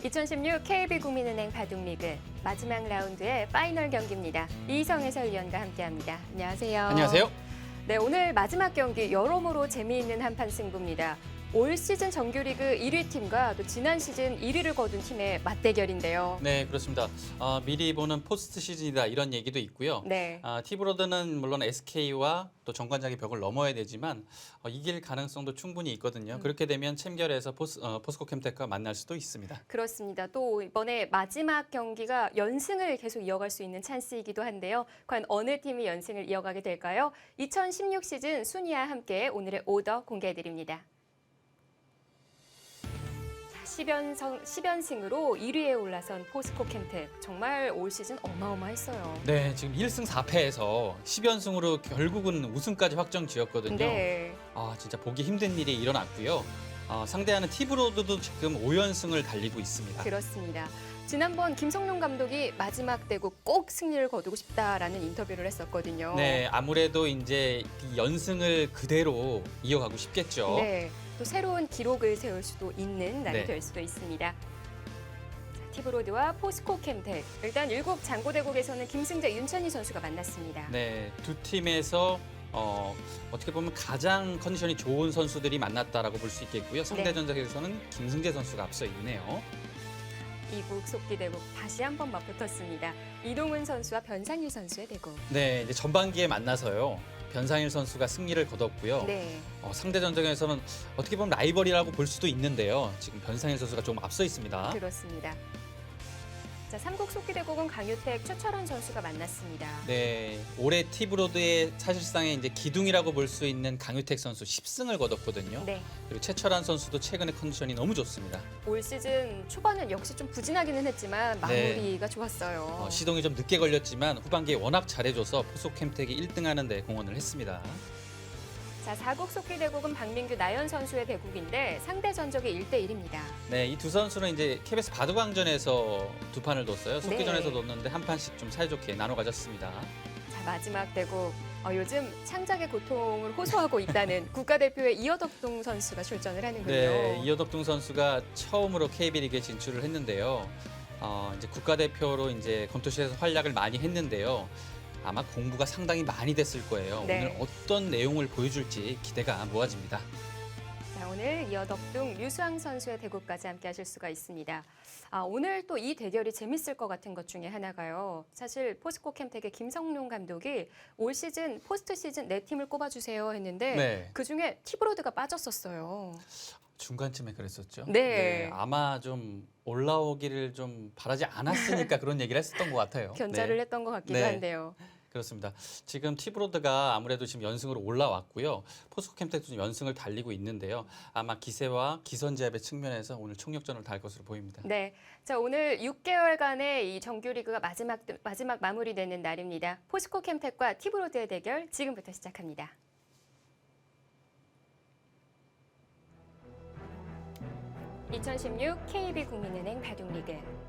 2016 KB국민은행 바둑리그 마지막 라운드의 파이널 경기입니다. 이희성 해설위원과 함께합니다. 안녕하세요. 안녕하세요. 네, 오늘 마지막 경기 여러모로 재미있는 한판 승부입니다. 올 시즌 정규리그 1위 팀과 또 지난 시즌 1위를 거둔 팀의 맞대결인데요. 네, 그렇습니다. 미리 보는 포스트 시즌이다 이런 얘기도 있고요. 네. 티브로드는 물론 SK와 또 정관장의 벽을 넘어야 되지만 이길 가능성도 충분히 있거든요. 그렇게 되면 챔결에서 포스코 캠텍과 만날 수도 있습니다. 그렇습니다. 또 이번에 마지막 경기가 연승을 계속 이어갈 수 있는 찬스이기도 한데요. 과연 어느 팀이 연승을 이어가게 될까요? 2016 시즌 순위와 함께 오늘의 오더 공개해드립니다. 10연승으로 1위에 올라선 포스코 캠텍. 정말 올 시즌 어마어마했어요. 네, 지금 1승 4패에서 10연승으로 결국은 우승까지 확정 지었거든요. 네. 진짜 보기 힘든 일이 일어났고요. 상대하는 티브로드도 지금 5연승을 달리고 있습니다. 그렇습니다. 지난번 김성룡 감독이 마지막 대국 꼭 승리를 거두고 싶다라는 인터뷰를 했었거든요. 네, 아무래도 이제 이 연승을 그대로 이어가고 싶겠죠. 네, 또 새로운 기록을 세울 수도 있는 날이 네. 될 수도 있습니다. 자, 티브로드와 포스코 캠텍. 일단 7 장고대국에서는 김승재, 윤찬희 선수가 만났습니다. 네, 두 팀에서 어떻게 보면 가장 컨디션이 좋은 선수들이 만났다라고 볼 수 있겠고요. 상대 네. 전적에서는 김승재 선수가 앞서 있네요. 이국 속기대국 다시 한번 맞붙었습니다. 이동훈 선수와 변상일 선수의 대국. 네, 이제 전반기에 만나서요. 변상일 선수가 승리를 거뒀고요. 네. 상대 전적에서는 어떻게 보면 라이벌이라고 볼 수도 있는데요. 지금 변상일 선수가 좀 앞서 있습니다. 그렇습니다. 자, 삼국 속기대국은 강유택, 최철원 선수가 만났습니다. 네, 올해 티브로드의 사실상의 이제 기둥이라고 볼 수 있는 강유택 선수 10승을 거뒀거든요. 네. 그리고 최철한 선수도 최근에 컨디션이 너무 좋습니다. 올 시즌 초반은 역시 좀 부진하기는 했지만 마무리가 좋았어요. 시동이 좀 늦게 걸렸지만 후반기에 워낙 잘해줘서 포스코 캠텍이 1등하는 데 공헌을 했습니다. 자, 사국 속기대국은 박민규, 나연 선수의 대국인데 상대 전적이 1대1입니다. 네, 이 두 선수는 이제 KBS 바둑왕전에서 두 판을 뒀어요. 속기전에서 네. 뒀는데 한 판씩 좀 사이좋게 나눠 가졌습니다. 자, 마지막 대국. 요즘 창작의 고통을 호소하고 있다는 국가대표의 이어덕동 선수가 출전을 하는군요. 네, 이어덕둥 선수가 처음으로 KB리그에 진출을 했는데요. 이제 국가대표로 이제 검토실에서 활약을 많이 했는데요. 아마 공부가 상당히 많이 됐을 거예요. 네. 오늘 어떤 내용을 보여줄지 기대가 모아집니다. 자, 오늘 이어덕동 류수왕 선수의 대국까지 함께 하실 수가 있습니다. 오늘 또 이 대결이 재밌을 것 같은 것 중에 하나가요. 사실 포스코 캠텍의 김성룡 감독이 올 시즌 포스트 시즌 네 팀을 꼽아주세요 했는데 네. 그중에 티브로드가 빠졌었어요. 중간쯤에 그랬었죠. 네. 아마 좀 올라오기를 좀 바라지 않았으니까 그런 얘기를 했었던 것 같아요. 견자를 네. 했던 것 같기도 네. 한데요. 그렇습니다. 지금 티브로드가 아무래도 지금 연승으로 올라왔고요. 포스코 캠텍도 지금 연승을 달리고 있는데요. 아마 기세와 기선제압의 측면에서 오늘 총력전을 다할 것으로 보입니다. 네, 자 오늘 6개월간의 이 정규리그가 마지막 마무리되는 날입니다. 포스코 캠텍과 티브로드의 대결 지금부터 시작합니다. (2016) KB국민은행 바둑리그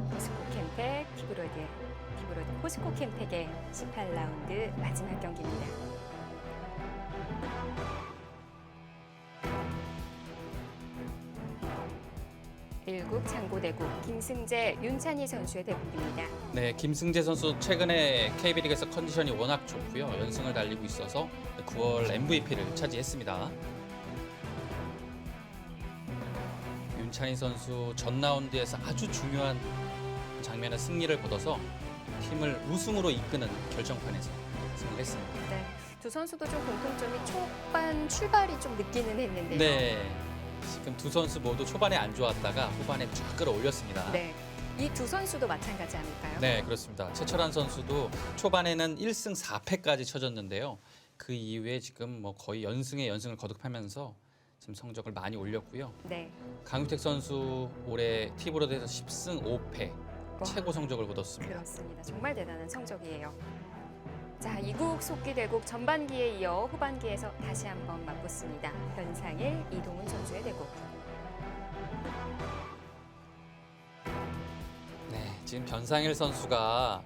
포스코 캠텍, 티브로드 포스코 캠텍의 18라운드 마지막 경기입니다. 일국 장고대국 김승재, 윤찬희 선수의 대국입니다. 네, 김승재 선수 최근에 KB리그에서 컨디션이 워낙 좋고요. 연승을 달리고 있어서 9월 MVP를 차지했습니다. 윤찬희 선수 전 라운드에서 아주 중요한 장면의 승리를 거둬서 팀을 우승으로 이끄는 결정판에서 승리를 했습니다. 네, 두 선수도 좀 공통점이 초반 출발이 좀 늦기는 했는데요. 네, 지금 두 선수 모두 초반에 안 좋았다가 후반에 쫙 끌어올렸습니다. 네, 이 두 선수도 마찬가지 아닐까요? 네, 그렇습니다. 최철한 선수도 초반에는 1승 4패까지 쳐졌는데요. 그 이후에 지금 뭐 거의 연승에 연승을 거듭하면서 지금 성적을 많이 올렸고요. 네. 강유택 선수 올해 티브로드에서 10승 5패 최고 성적을 거뒀습니다. 그렇습니다. 정말 대단한 성적이에요. 자, 이국 속기대국 전반기에 이어 후반기에서 다시 한번 맞붙습니다. 변상일, 이동훈 선수의 대국. 네, 지금 변상일 선수가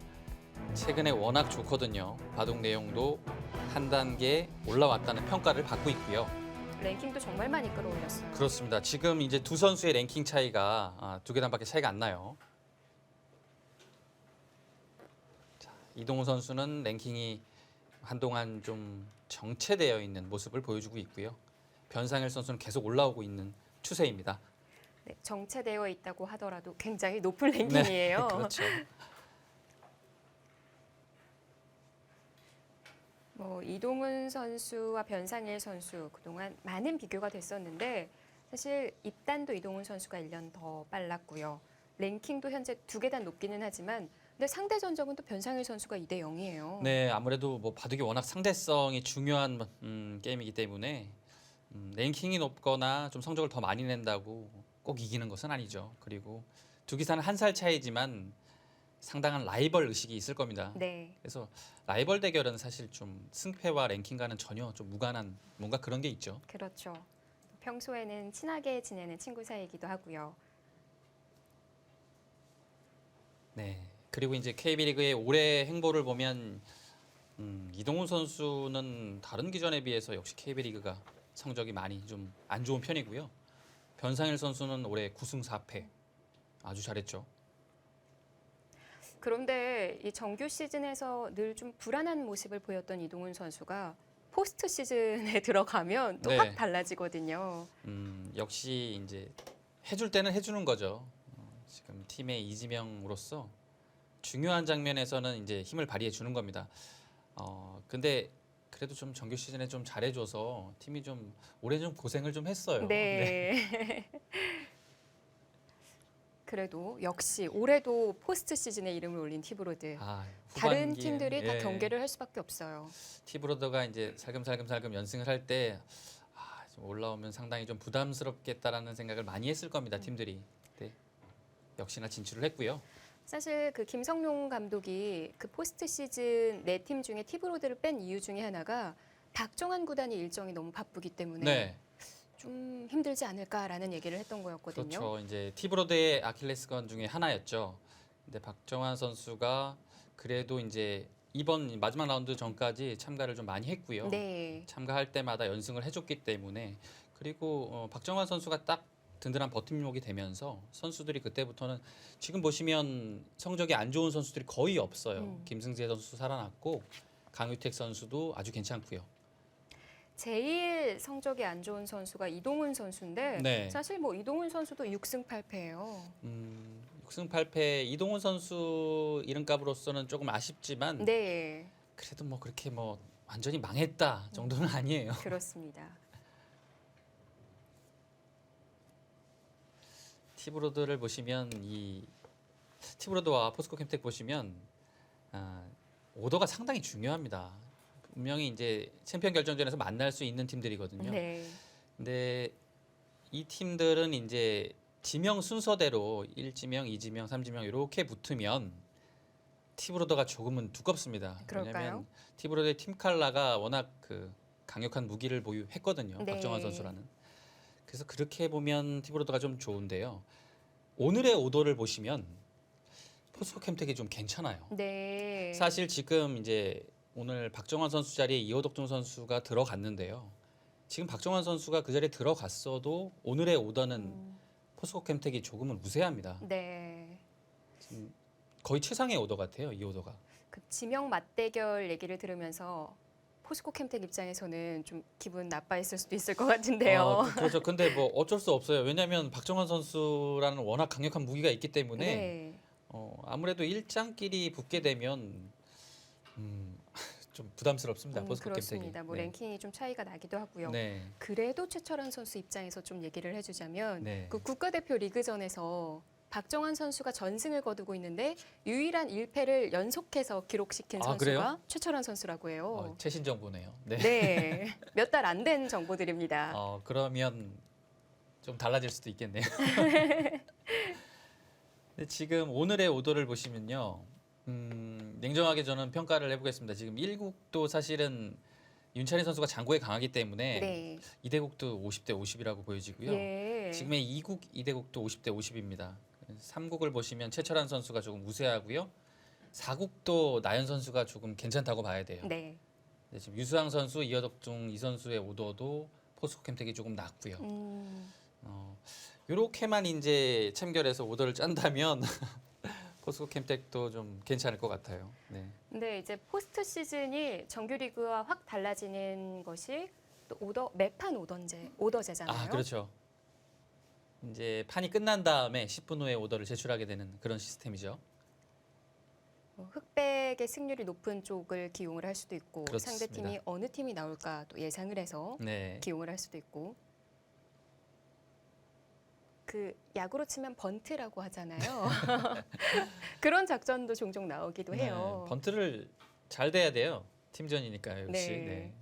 최근에 워낙 좋거든요. 바둑 내용도 한 단계 올라왔다는 평가를 받고 있고요. 랭킹도 정말 많이 끌어올렸어요. 그렇습니다. 지금 이제 두 선수의 랭킹 차이가 두 계단밖에 차이가 안 나요. 자, 이동우 선수는 랭킹이 한동안 좀 정체되어 있는 모습을 보여주고 있고요. 변상일 선수는 계속 올라오고 있는 추세입니다. 네, 정체되어 있다고 하더라도 굉장히 높은 랭킹이에요. 그렇죠. 뭐 이동훈 선수와 변상일 선수 그동안 많은 비교가 됐었는데 사실 입단도 이동훈 선수가 1년 더 빨랐고요. 랭킹도 현재 두 계단 높기는 하지만 근데 상대 전적은 또 변상일 선수가 2대 0이에요. 네, 아무래도 뭐 바둑이 워낙 상대성이 중요한 게임이기 때문에 랭킹이 높거나 좀 성적을 더 많이 낸다고 꼭 이기는 것은 아니죠. 그리고 두 기사는 한 살 차이지만 상당한 라이벌 의식이 있을 겁니다. 네. 그래서 라이벌 대결은 사실 좀 승패와 랭킹과는 전혀 좀 무관한 뭔가 그런 게 있죠. 그렇죠. 평소에는 친하게 지내는 친구 사이이기도 하고요. 네. 그리고 이제 KB리그의 올해 행보를 보면 이동훈 선수는 다른 기전에 비해서 역시 KB리그가 성적이 많이 좀 안 좋은 편이고요. 변상일 선수는 올해 9승 4패 아주 잘했죠. 그런데 이 정규 시즌에서 늘 좀 불안한 모습을 보였던 이동훈 선수가 포스트 시즌에 들어가면 또 네. 확 달라지거든요. 역시 이제 해줄 때는 해주는 거죠. 지금 팀의 이지명으로서 중요한 장면에서는 이제 힘을 발휘해 주는 겁니다. 근데 그래도 좀 정규 시즌에 좀 잘해줘서 팀이 좀 올해 좀 고생을 좀 했어요. 네. 그래도 역시 올해도 포스트 시즌에 이름을 올린 티브로드. 다른 후반기에, 팀들이 다 예, 경계를 할 수밖에 없어요. 티브로더가 이제 살금살금 연승을 할 때 좀 올라오면 상당히 좀 부담스럽겠다라는 생각을 많이 했을 겁니다. 팀들이. 네. 역시나 진출을 했고요. 사실 그 김성룡 감독이 그 포스트 시즌 4팀 중에 티브로드를 뺀 이유 중에 하나가 박정환 구단이 일정이 너무 바쁘기 때문에 네. 좀 힘들지 않을까라는 얘기를 했던 거였거든요. 그렇죠. 이제 티브로드의 아킬레스건 중에 하나였죠. 근데 박정환 선수가 그래도 이제 이번 마지막 라운드 전까지 참가를 좀 많이 했고요. 네. 참가할 때마다 연승을 해줬기 때문에 그리고 박정환 선수가 딱 든든한 버팀목이 되면서 선수들이 그때부터는 지금 보시면 성적이 안 좋은 선수들이 거의 없어요. 김승재 선수 살아났고 강유택 선수도 아주 괜찮고요. 제일 성적이 안 좋은 선수가 이동훈 선수인데 네. 사실 뭐 이동훈 선수도 6승 8패예요. 6승 8패 이동훈 선수 이름값으로서는 조금 아쉽지만 네, 그래도 뭐 그렇게 뭐 완전히 망했다 정도는 아니에요. 그렇습니다. 티브로드를 보시면 이 티브로드와 포스코 캠텍 보시면 오더가 상당히 중요합니다. 분명히 이제 챔피언 결정전에서 만날 수 있는 팀들이거든요. 네, 근데 이 팀들은 이제 지명 순서대로 1지명, 2지명, 3지명 이렇게 붙으면 티브로더가 조금은 두껍습니다. 그럴까요? 왜냐하면 티브로더의 팀 칼라가 워낙 그 강력한 무기를 보유했거든요. 네. 박정환 선수라는. 그래서 그렇게 보면 티브로더가 좀 좋은데요. 오늘의 오더를 보시면 포스코 캠텍이 좀 괜찮아요. 네. 사실 지금 이제 오늘 박정환 선수 자리에 이호덕중 선수가 들어갔는데요. 지금 박정환 선수가 그 자리에 들어갔어도 오늘의 오더는 포스코 캠텍이 조금은 우세합니다. 네. 지금 거의 최상의 오더 같아요. 이 오더가. 그 지명 맞대결 얘기를 들으면서 포스코 캠텍 입장에서는 좀 기분 나빠했을 수도 있을 것 같은데요. 그렇죠. 근데 뭐 어쩔 수 없어요. 왜냐하면 박정환 선수라는 워낙 강력한 무기가 있기 때문에 네. 아무래도 일장끼리 붙게 되면 좀 부담스럽습니다. 포스코 캠텍이. 그렇습니다. 뭐 네. 랭킹이 좀 차이가 나기도 하고요. 네. 그래도 최철원 선수 입장에서 좀 얘기를 해주자면 네. 그 국가대표 리그전에서 박정환 선수가 전승을 거두고 있는데 유일한 1패를 연속해서 기록시킨 아, 선수가 그래요? 최철원 선수라고 해요. 최신 정보네요. 네. 네, 몇 달 안 된 정보들입니다. 그러면 좀 달라질 수도 있겠네요. 근데 지금 오늘의 오더를 보시면요. 냉정하게 저는 평가를 해보겠습니다. 지금 1국도 사실은 윤찬희 선수가 장고에 강하기 때문에 네, 2대국도 50대 50이라고 보여지고요. 예, 지금의 2국, 2대국도 50대 50입니다. 3국을 보시면 최철한 선수가 조금 우세하고요. 4국도 나연 선수가 조금 괜찮다고 봐야 돼요. 네, 지금 유수항 선수, 이어덕중 이 선수의 오더도 포스코캠텍이 조금 낮고요. 음, 이렇게만 이제 참결해서 오더를 짠다면 포스코캠텍도 좀 괜찮을 것 같아요. 네. 근데 이제 포스트 시즌이 정규리그와 확 달라지는 것이 또 매판 오더제잖아요. 아, 그렇죠. 이제 판이 끝난 다음에 10분 후에 오더를 제출하게 되는 그런 시스템이죠. 흑백의 승률이 높은 쪽을 기용을 할 수도 있고 그렇습니다. 상대팀이 어느 팀이 나올까 또 예상을 해서 네. 기용을 할 수도 있고 그 야구로 치면 번트라고 하잖아요. 그런 작전도 종종 나오기도 해요. 네, 번트를 잘 돼야 돼요. 팀전이니까 역시. 네. 네.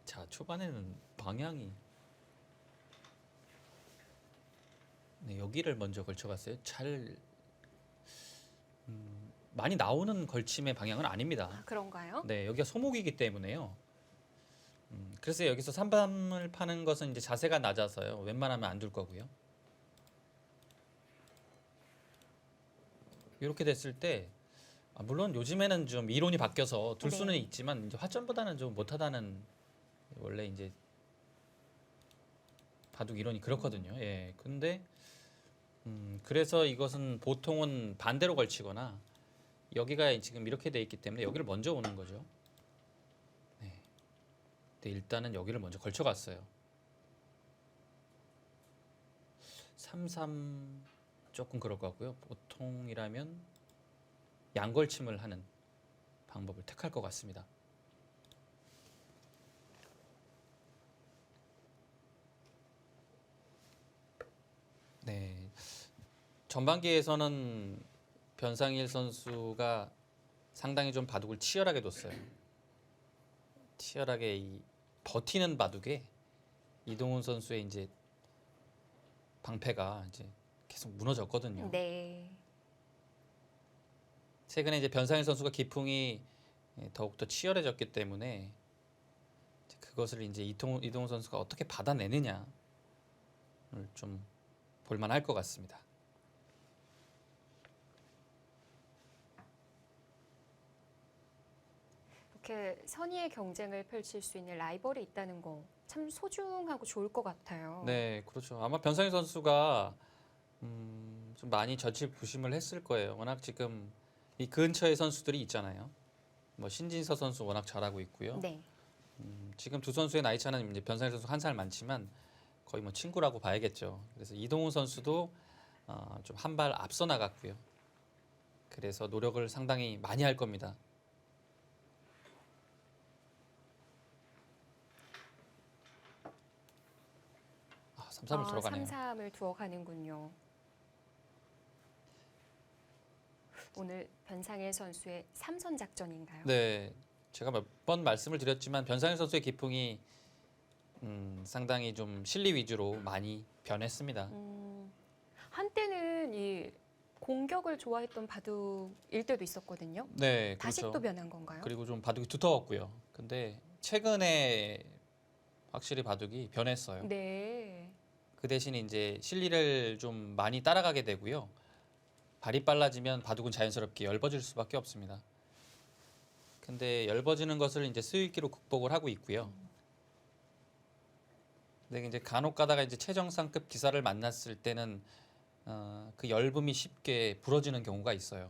자, 초반에는 방향이 네, 여기를 먼저 걸쳐갔어요. 많이 나오는 걸침의 방향은 아닙니다. 아, 그런가요? 네, 여기가 소목이기 때문에요. 그래서 여기서 3밤을 파는 것은 이제 자세가 낮아서요. 웬만하면 안 둘 거고요. 이렇게 됐을 때 물론 요즘에는 좀 이론이 바뀌어서 둘 수는 네. 있지만 이제 화점보다는 좀 못하다는 원래 이제 바둑 이론이 그렇거든요. 예. 근데 그래서 이것은 보통은 반대로 걸치거나 여기가 지금 이렇게 돼 있기 때문에 여기를 먼저 오는 거죠. 네. 근데 일단은 여기를 먼저 걸쳐갔어요. 3-3 조금 그럴 것 같고요. 보통이라면 양걸침을 하는 방법을 택할 것 같습니다. 네. 전반기에서는 변상일 선수가 상당히 좀 바둑을 치열하게 뒀어요. 치열하게 이 버티는 바둑에 이동훈 선수의 이제 방패가 이제 계속 무너졌거든요. 네. 최근에 이제 변상일 선수가 기풍이 더욱더 치열해졌기 때문에 이제 그것을 이제 이동훈 선수가 어떻게 받아내느냐를 좀 볼만할 것 같습니다. 이렇게 선의의 경쟁을 펼칠 수 있는 라이벌이 있다는 거 참 소중하고 좋을 것 같아요. 네, 그렇죠. 아마 변상일 선수가 좀 많이 저질부심을 했을 거예요. 워낙 지금 이 근처에 선수들이 있잖아요. 뭐 신진서 선수 워낙 잘하고 있고요. 네. 지금 두 선수의 나이 차는 이제 변상일 선수 한 살 많지만 거의 뭐 친구라고 봐야겠죠. 그래서 이동훈 선수도 좀 한 발 앞서 나갔고요. 그래서 노력을 상당히 많이 할 겁니다. 3-3을 들어가네요. 3-3을 두어 가는군요. 오늘 변상일 선수의 3선 작전인가요? 네, 제가 몇 번 말씀을 드렸지만 변상일 선수의 기풍이 상당히 좀 실리 위주로 많이 변했습니다. 한때는 이 공격을 좋아했던 바둑일 때도 있었거든요. 네, 다시 그렇죠. 또 변한 건가요? 그리고 좀 바둑이 두터웠고요. 근데 최근에 확실히 바둑이 변했어요. 네. 그 대신 이제 실리를 좀 많이 따라가게 되고요. 발이 빨라지면 바둑은 자연스럽게 엷어질 수밖에 없습니다. 근데 엷어지는 것을 이제 스위기로 극복을 하고 있고요. 근데 이제 간혹 가다가 이제 최정상급 기사를 만났을 때는 그 엷음이 쉽게 부러지는 경우가 있어요.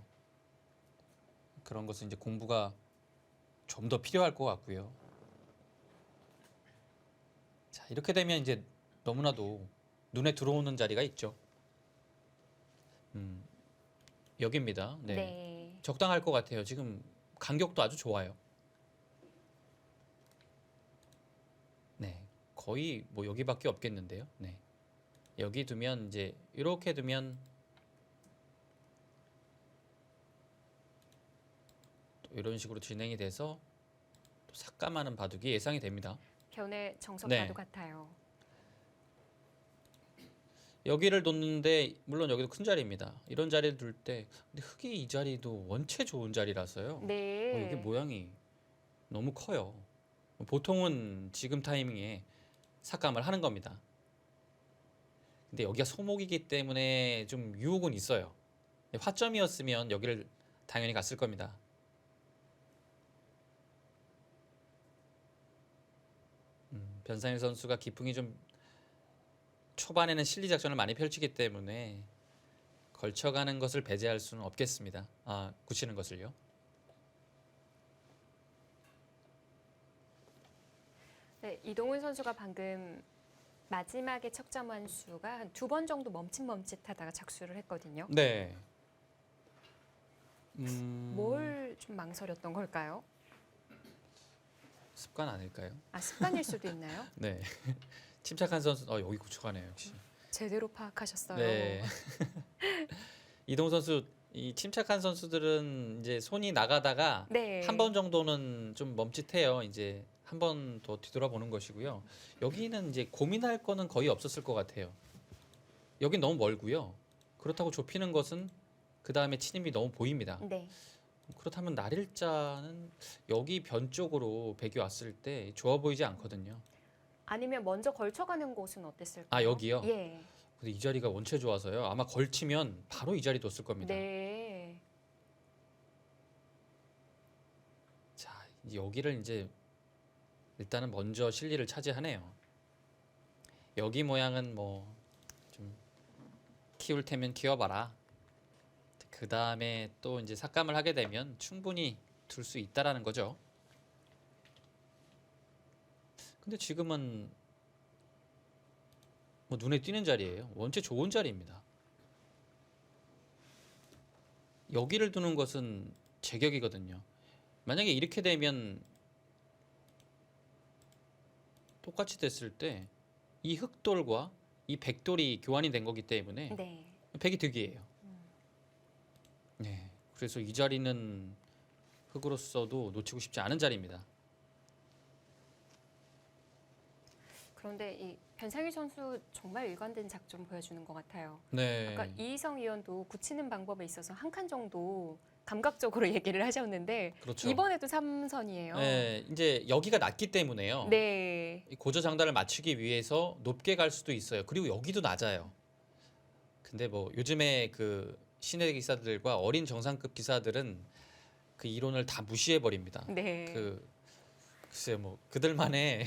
그런 것은 이제 공부가 좀 더 필요할 것 같고요. 자, 이렇게 되면 이제 너무나도 눈에 들어오는 자리가 있죠. 여기입니다. 네. 네. 적당할 것 같아요. 지금 간격도 아주 좋아요. 네. 거의 뭐 여기밖에 없겠는데요. 네. 여기 두면 이제 이렇게 두면 또 이런 식으로 진행이 돼서 또 삭감하는 바둑이 예상이 됩니다. 변의 정석 네. 바둑 같아요. 여기를 뒀는데 물론 여기도 큰 자리입니다. 이런 자리를 둘 때 근데 흙이 이 자리도 원체 좋은 자리라서요. 네. 이게 모양이 너무 커요. 보통은 지금 타이밍에 삭감을 하는 겁니다. 근데 여기가 소목이기 때문에 좀 유혹은 있어요. 화점이었으면 여기를 당연히 갔을 겁니다. 변상일 선수가 기풍이 좀 초반에는 실리 작전을 많이 펼치기 때문에 걸쳐가는 것을 배제할 수는 없겠습니다. 굳히는 것을요. 네, 이동훈 선수가 방금 마지막에 척점 완수가 한 2번 정도 멈칫멈칫하다가 착수를 했거든요. 네. 뭘 좀 망설였던 걸까요? 습관 아닐까요? 습관일 수도 있나요? 네. 침착한 선수. 여기 고쳐가네요, 역시. 제대로 파악하셨어요. 네. 이동 선수 이 침착한 선수들은 이제 손이 나가다가 네. 한 번 정도는 좀 멈칫해요. 이제 한 번 더 뒤돌아보는 것이고요. 여기는 이제 고민할 거는 거의 없었을 것 같아요. 여긴 너무 멀고요. 그렇다고 좁히는 것은 그 다음에 치님이 너무 보입니다. 네. 그렇다면 날일자는 여기 변 쪽으로 백이 왔을 때 좋아 보이지 않거든요. 아니면 먼저 걸쳐가는 곳은 어땠을까요? 여기요? 예. 근데 이 자리가 원체 좋아서요. 아마 걸치면 바로 이 자리 뒀을 겁니다. 네. 자, 여기를 이제 일단은 먼저 실리를 차지하네요. 여기 모양은 뭐 좀 키울 테면 키워봐라. 그 다음에 또 이제 삭감을 하게 되면 충분히 둘 수 있다라는 거죠. 근데 지금은 뭐 눈에 띄는 자리예요. 원체 좋은 자리입니다. 여기를 두는 것은 제격이거든요. 만약에 이렇게 되면 똑같이 됐을 때 이 흑돌과 이 백돌이 교환이 된 거기 때문에 네. 백이 득이에요. 네, 그래서 이 자리는 흑으로서도 놓치고 싶지 않은 자리입니다. 그런데 이 변상일 선수 정말 일관된 작전 보여주는 것 같아요. 네. 아까 이희성 위원도 굳히는 방법에 있어서 한 칸 정도 감각적으로 얘기를 하셨는데 그렇죠. 이번에도 3선이에요. 네, 이제 여기가 낮기 때문에요. 네. 이 고저 장단을 맞추기 위해서 높게 갈 수도 있어요. 그리고 여기도 낮아요. 근데 뭐 요즘에 그 시내 기사들과 어린 정상급 기사들은 그 이론을 다 무시해 버립니다. 네. 글쎄요, 뭐 그들만의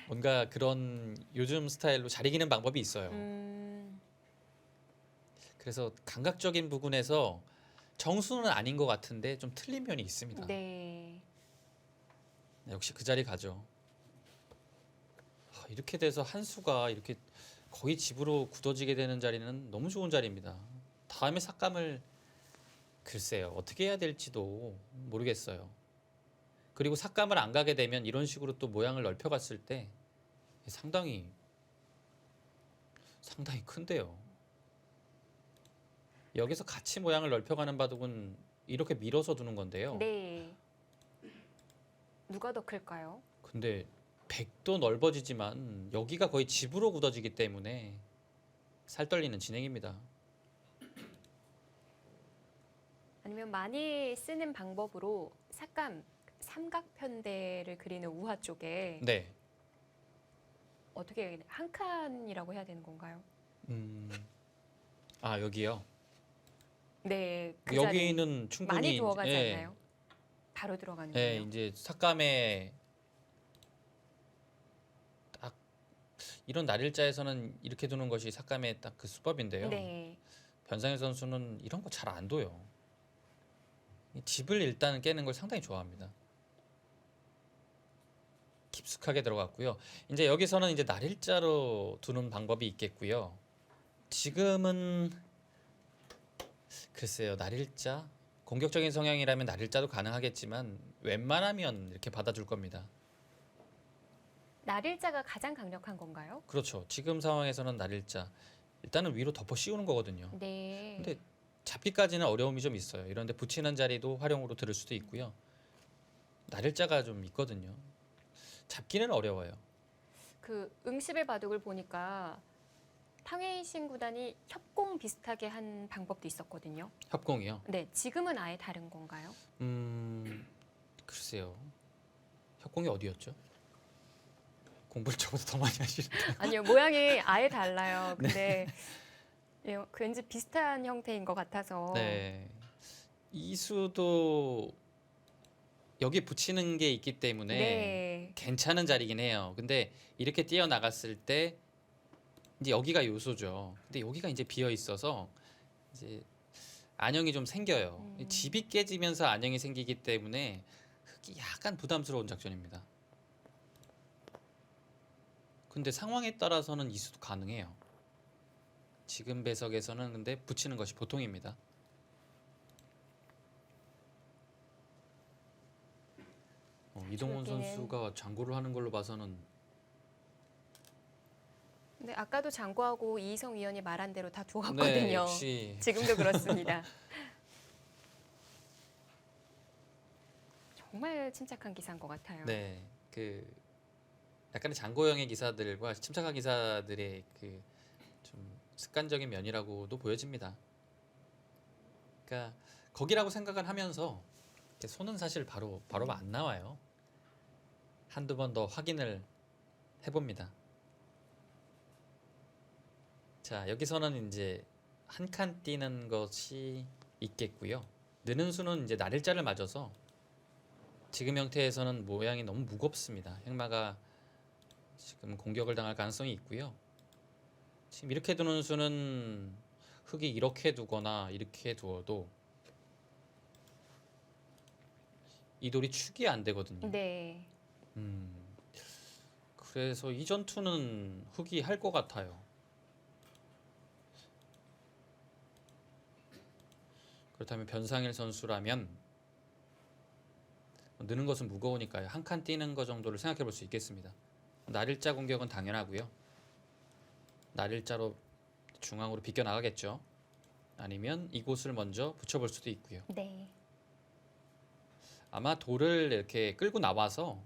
뭔가 그런 요즘 스타일로 잘 이기는 방법이 있어요. 그래서 감각적인 부분에서 정수는 아닌 것 같은데 좀 틀린 면이 있습니다. 네. 역시 그 자리 가죠. 이렇게 돼서 한 수가 이렇게 거의 집으로 굳어지게 되는 자리는 너무 좋은 자리입니다. 다음에 삭감을 글쎄요, 어떻게 해야 될지도 모르겠어요. 그리고 삭감을 안 가게 되면 이런 식으로 또 모양을 넓혀갔을 때 상당히 큰데요. 여기서 같이 모양을 넓혀가는 바둑은 이렇게 밀어서 두는 건데요. 네. 누가 더 클까요? 근데 백도 넓어지지만 여기가 거의 집으로 굳어지기 때문에 살 떨리는 진행입니다. 아니면 많이 쓰는 방법으로 삭감 삼각편대를 그리는 우하 쪽에 네. 어떻게 한 칸이라고 해야 되는 건가요? 여기요. 네, 그 자리 여기는 충분히 많이 들어가지 예, 않나요? 바로 들어가는 예, 거예요. 이제 삭감에 딱 이런 날일자에서는 이렇게 두는 것이 삭감의 딱 그 수법인데요. 네, 변상일 선수는 이런 거 잘 안 둬요. 이 집을 일단 깨는 걸 상당히 좋아합니다. 깊숙하게 들어갔고요. 이제 여기서는 이제 날일자로 두는 방법이 있겠고요. 지금은 글쎄요, 날일자 공격적인 성향이라면 날일자도 가능하겠지만 웬만하면 이렇게 받아줄 겁니다. 날일자가 가장 강력한 건가요? 그렇죠. 지금 상황에서는 날일자 일단은 위로 덮어 씌우는 거거든요. 네. 근데 잡기까지는 어려움이 좀 있어요. 이런데 붙이는 자리도 활용으로 들을 수도 있고요. 날일자가 좀 있거든요. 잡기는 어려워요. 그 응시벨 바둑을 보니까 탕웨이신 구단이 협공 비슷하게 한 방법도 있었거든요. 협공이요. 네, 지금은 아예 다른 건가요? 글쎄요. 협공이 어디였죠? 공부를 저보다 더 많이 하시는데. 아니요, 모양이 아예 달라요. 근데 예, 왠지 비슷한 형태인 것 같아서. 네. 이수도 여기 붙이는 게 있기 때문에 네. 괜찮은 자리긴 해요. 근데 이렇게 뛰어 나갔을 때 이제 여기가 요소죠. 근데 여기가 이제 비어 있어서 이제 안형이 좀 생겨요. 집이 깨지면서 안형이 생기기 때문에 흑이 약간 부담스러운 작전입니다. 근데 상황에 따라서는 이수도 가능해요. 지금 배석에서는 근데 붙이는 것이 보통입니다. 이동원 여기는- 선수가 장구를 하는 걸로 봐서는 근데 아까도 장구하고 이희성 위원이 말한 대로 다 네, 두었거든요. 역시 지금도 그렇습니다. 정말 침착한 기사인 것 같아요. 네, 그 약간의 장고형의 기사들과 침착한 기사들의 그 좀 습관적인 면이라고도 보여집니다. 그러니까 거기라고 생각을 하면서 손은 사실 바로 안 나와요. 한두 번 더 확인을 해봅니다. 자, 여기서는 이제 한 칸 뛰는 것이 있겠고요. 느는 수는 이제 날일자를 맞아서 지금 형태에서는 모양이 너무 무겁습니다. 흑마가 지금 공격을 당할 가능성이 있고요. 지금 이렇게 두는 수는 흑이 이렇게 두거나 이렇게 두어도 이 돌이 축이 안 되거든요. 네. 그래서 이 전투는 흑이 할 것 같아요. 그렇다면 변상일 선수라면 느는 것은 무거우니까요. 한 칸 뛰는 거 정도를 생각해 볼 수 있겠습니다. 날일자 공격은 당연하고요. 날일자로 중앙으로 비껴 나가겠죠. 아니면 이곳을 먼저 붙여볼 수도 있고요. 네. 아마 돌을 이렇게 끌고 나와서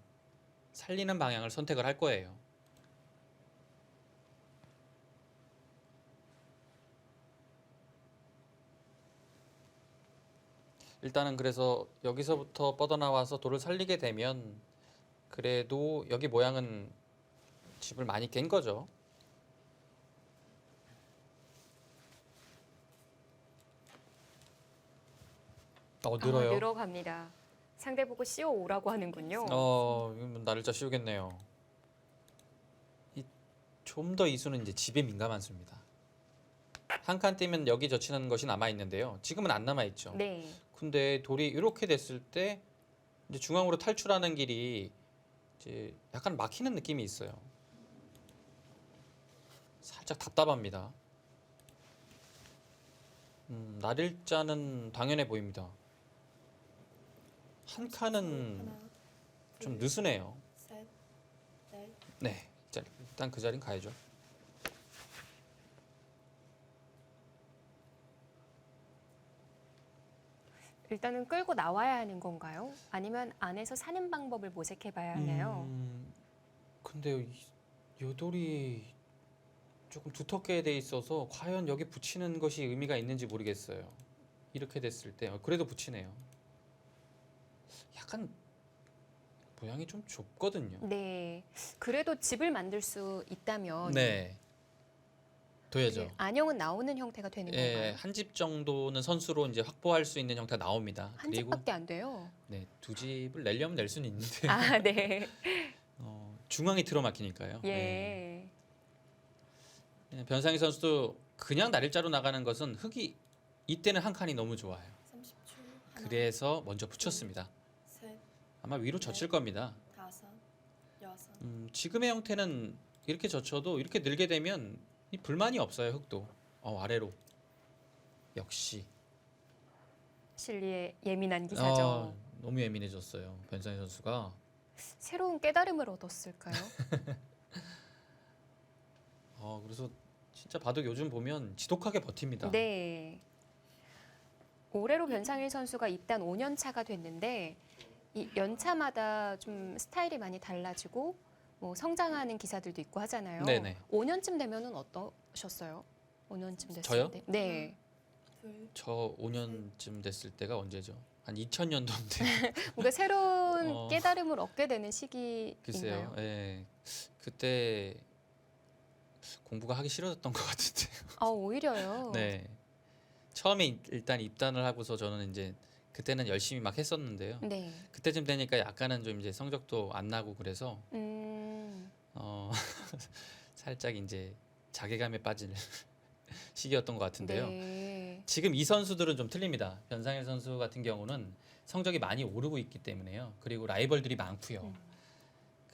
살리는 방향을 선택을 할 거예요. 일단은 그래서 여기서부터 뻗어나와서 돌을 살리게 되면 그래도 여기 모양은 집을 많이 깬 거죠. 늘어요. 늘어갑니다. 상대 보고 CO5라고 하는군요. 이건 날일자 씌우겠네요. 좀 더 이수는 이제 집에 민감한 수입니다. 한 칸 뛰면 여기 젖히는 것이 남아 있는데요. 지금은 안 남아 있죠. 네. 근데 돌이 이렇게 됐을 때 이제 중앙으로 탈출하는 길이 이제 약간 막히는 느낌이 있어요. 살짝 답답합니다. 날일자는 당연해 보입니다. 한 칸은 하나, 좀 느슨해요. 셋, 넷. 네, 일단 그 자리는 가야죠. 일단은 끌고 나와야 하는 건가요? 아니면 안에서 사는 방법을 모색해 봐야 하나요? 근데 이 돌이 조금 두텁게 돼 있어서 과연 여기 붙이는 것이 의미가 있는지 모르겠어요. 이렇게 됐을 때 그래도 붙이네요. 약간 모양이 좀 좁거든요. 네. 그래도 집을 만들 수 있다면 네, 둬야죠. 그 안형은 나오는 형태가 되는 예, 건가요? 한 집 정도는 선수로 이제 확보할 수 있는 형태가 나옵니다. 한 그리고 집밖에 안 돼요. 네, 두 집을 내려면 낼 수는 있는데 아, 네. 중앙이 틀어막히니까요. 예. 네, 변상희 선수도 그냥 날일자로 나가는 것은 흑이 이때는 한 칸이 너무 좋아요. 30초. 하나, 그래서 먼저 붙였습니다. 셋, 아마 위로 젖힐 겁니다. 다섯, 여섯. 지금의 형태는 이렇게 젖혀도 이렇게 늘게 되면 이 불만이 없어요. 흑도 아래로 역시 실리의 예민한 기사죠. 너무 예민해졌어요. 변상희 선수가. 새로운 깨달음을 얻었을까요? 그래서 진짜 바둑 요즘 보면 지독하게 버팁니다. 네. 올해로 변상일 선수가 입단 5년 차가 됐는데 이 연차마다 좀 스타일이 많이 달라지고 뭐 성장하는 기사들도 있고 하잖아요. 네네. 5년쯤 되면은 어떠셨어요? 5년쯤 됐을 저요? 때. 네. 둘, 저 5년쯤 됐을 때가 언제죠? 한 2000년도인데. 뭔가 새로운 어. 깨달음을 얻게 되는 시기인가요? 글쎄요. 예. 그때 공부가 하기 싫어졌던 것 같은데요. 오히려요. 네. 처음에 일단 입단을 하고서 저는 이제 그때는 열심히 막 했었는데요. 네. 그때쯤 되니까 약간은 좀 이제 성적도 안 나고 그래서 어, 살짝 이제 자괴감에 빠질 시기였던 것 같은데요. 네. 지금 이 선수들은 좀 틀립니다. 변상일 선수 같은 경우는 성적이 많이 오르고 있기 때문에요. 그리고 라이벌들이 많고요.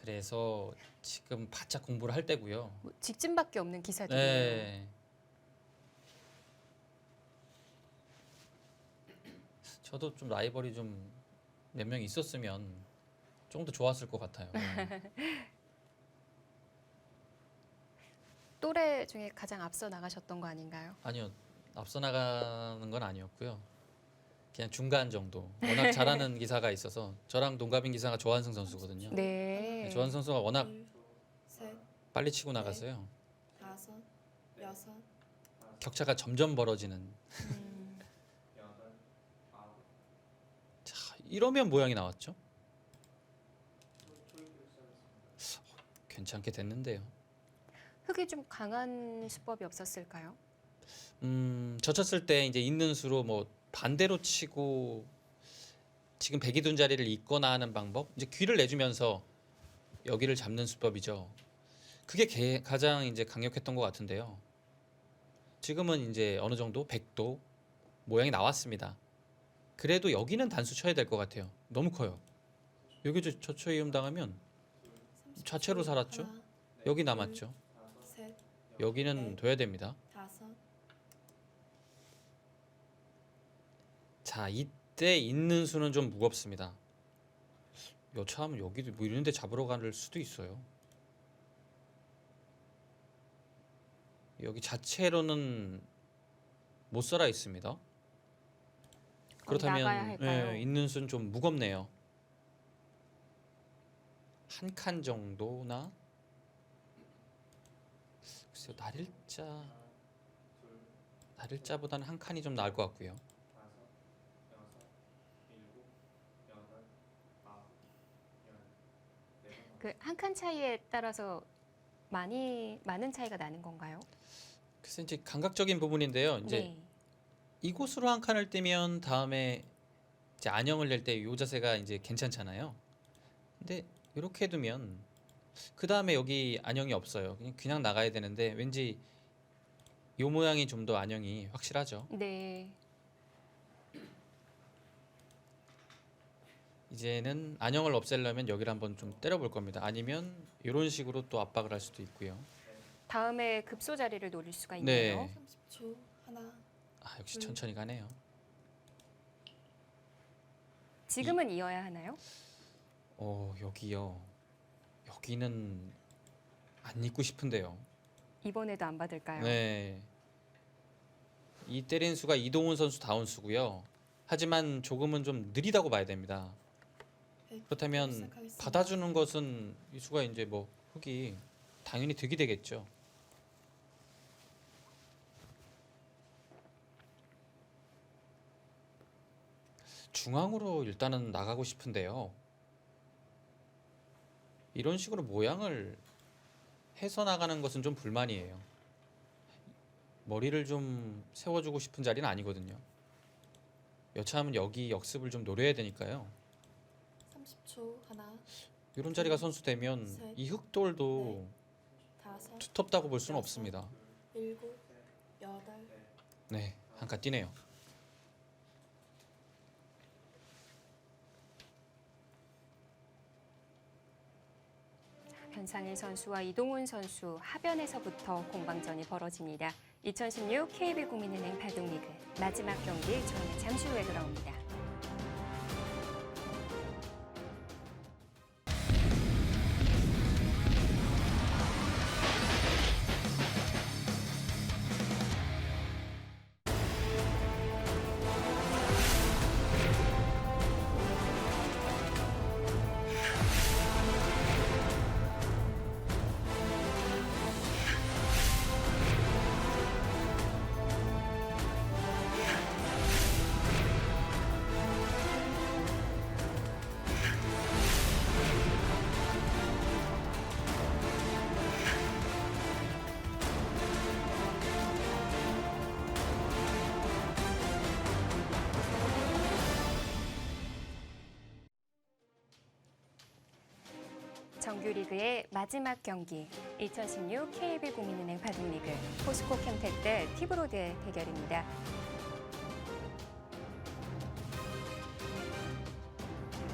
그래서 지금 바짝 공부를 할 때고요. 뭐 직진밖에 없는 기사들이에요. 네. 저도 좀 라이벌이 좀 몇 명 있었으면 좀 더 좋았을 것 같아요. 또래 중에 가장 앞서 나가셨던 거 아닌가요? 아니요, 앞서 나가는 건 아니었고요. 그냥 중간 정도. 워낙 잘하는 기사가 있어서 저랑 동갑인 기사가 조한승 선수거든요. 네. 조한승 선수가 워낙 둘, 셋, 빨리 치고 나가서요. 다섯, 여섯, 격차가 점점 벌어지는. 자, 이러면 모양이 나왔죠? 괜찮게 됐는데요. 흙이 좀 강한 수법이 없었을까요? 젖혔을 때 이제 있는 수로 뭐 반대로 치고 지금 백이 둔 자리를 잇거나 하는 방법, 이제 귀를 내주면서 여기를 잡는 수법이죠. 그게 가장 이제 강력했던 것 같은데요. 지금은 이제 어느 정도 백도 모양이 나왔습니다. 그래도 여기는 단수 쳐야 될 것 같아요. 너무 커요. 여기 저초이음 당하면 30초, 좌체로 살았죠. 하나, 여기 남았죠. 셋, 여기는 돼야 됩니다. 다섯, 자, 이때 있는 수는 좀 무겁습니다. 여차하면 여기도 뭐 이런데 잡으러 갈 수도 있어요. 여기 자체로는 못 살아 있습니다. 나가야 그렇다면 할까요? 있는 수는 좀 무겁네요. 한 칸 정도나 글쎄요, 날일자보다는 한 칸이 좀 나을 것 같고요. 그 한 칸 차이에 따라서 많은 차이가 나는 건가요? 그래서 이제 감각적인 부분인데요. 이제 네. 이곳으로 한 칸을 떼면 다음에 이제 안영을 낼 때 요 자세가 이제 괜찮잖아요. 근데 이렇게 두면 그 다음에 여기 안영이 없어요. 그냥 나가야 되는데 왠지 요 모양이 좀 더 안영이 확실하죠. 네. 이제는 안영을 없애려면 여기를 한번 좀 때려볼 겁니다. 아니면 이런 식으로 또 압박을 할 수도 있고요. 다음에 급소 자리를 노릴 수가 있네요. 네. 30초, 하나, 아, 역시 천천히 가네요. 지금은 이어야 하나요? 여기요. 여기는 안 잊고 싶은데요. 이번에도 안 받을까요? 네. 이 때린 수가 이동훈 선수 다운 수고요. 하지만 조금은 좀 느리다고 봐야 됩니다. 백, 그렇다면 시작하겠습니다. 받아주는 것은 이 수가 이제 뭐 흙이 당연히 득이 되겠죠. 중앙으로 일단은 나가고 싶은데요. 이런 식으로 모양을 해서 나가는 것은 좀 불만이에요. 머리를 좀 세워주고 싶은 자리는 아니거든요. 여차하면 여기 역습을 좀 노려야 되니까요. 30초, 하나, 이런 자리가 선수되면 셋, 이 흑돌도 다섯, 두텁다고 볼 수는 여섯, 없습니다. 일곱, 여덟, 네, 한 칸 뛰네요. 변상일 선수와 이동훈 선수 하변에서부터 공방전이 벌어집니다. 2016 KB국민은행 바둑리그 마지막 경기 저희는 잠시 후에 돌아옵니다. 정규리그의 마지막 경기 2016 KB 국민은행 바둑리그 포스코 캠텍 대 티브로드의 대결입니다.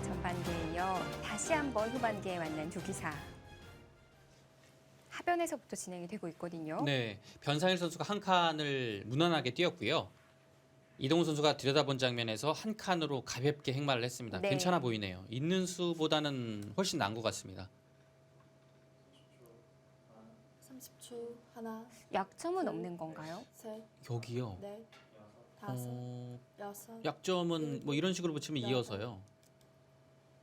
전반기에 이어 다시 한번 후반기에 만난 두 기사. 하변에서부터 진행이 되고 있거든요. 네, 변상일 선수가 한 칸을 무난하게 뛰었고요. 이동훈 선수가 들여다본 장면에서 한 칸으로 가볍게 행마를 했습니다. 네. 괜찮아 보이네요. 있는 수보다는 훨씬 나은 것 같습니다. 30초. 하나, 약점은 없는 건가요? 셋, 여기요. 넷, 다섯, 여섯, 약점은 뭐 이런 식으로 붙이면 이어서요.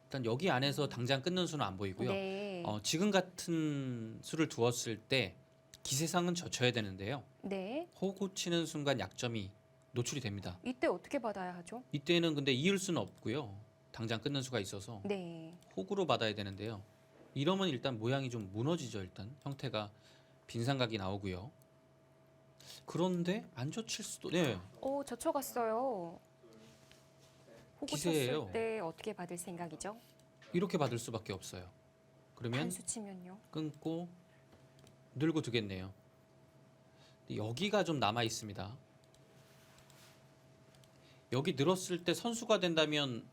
일단 여기 안에서 당장 끊는 수는 안 보이고요. 네. 지금 같은 수를 두었을 때 기세상은 젖혀야 되는데요. 네. 호구 치는 순간 약점이 노출이 됩니다. 이때 어떻게 받아야 하죠? 이때는 근데 이을 수는 없고요. 당장 끊는 수가 있어서 네. 호구로 받아야 되는데요. 이러면 일단 모양이 좀 무너지죠. 일단 형태가 빈삼각이 나오고요. 그런데 안 젖힐 수도. 네. 오, 젖혀갔어요. 호구 기세예요. 쳤을 때 어떻게 받을 생각이죠? 이렇게 받을 수밖에 없어요. 그러면 단수 치면요. 끊고 늘고 두겠네요. 근데 여기가 좀 남아 있습니다. 여기 늘었을 때 선수가 된다면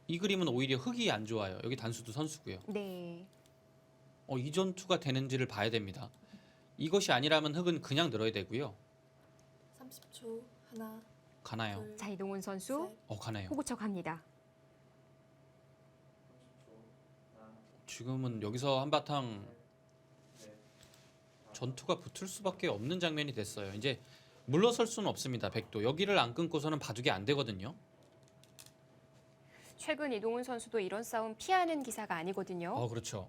이 그림은 오히려 흙이 안 좋아요. 여기 단수도 선수고요. 네. 이 전투가 되는지를 봐야 됩니다. 이것이 아니라면 흙은 그냥 늘어야 되고요. 30초. 하나, 가나요? 둘, 자, 이동훈 선수 셋, 가나요. 호구 쳐 갑니다. 지금은 여기서 한바탕 전투가 붙을 수밖에 없는 장면이 됐어요. 이제 물러설 수는 없습니다. 백도 여기를 안 끊고서는 바둑이 안 되거든요. 최근 이동훈 선수도 이런 싸움 피하는 기사가 아니거든요. 그렇죠.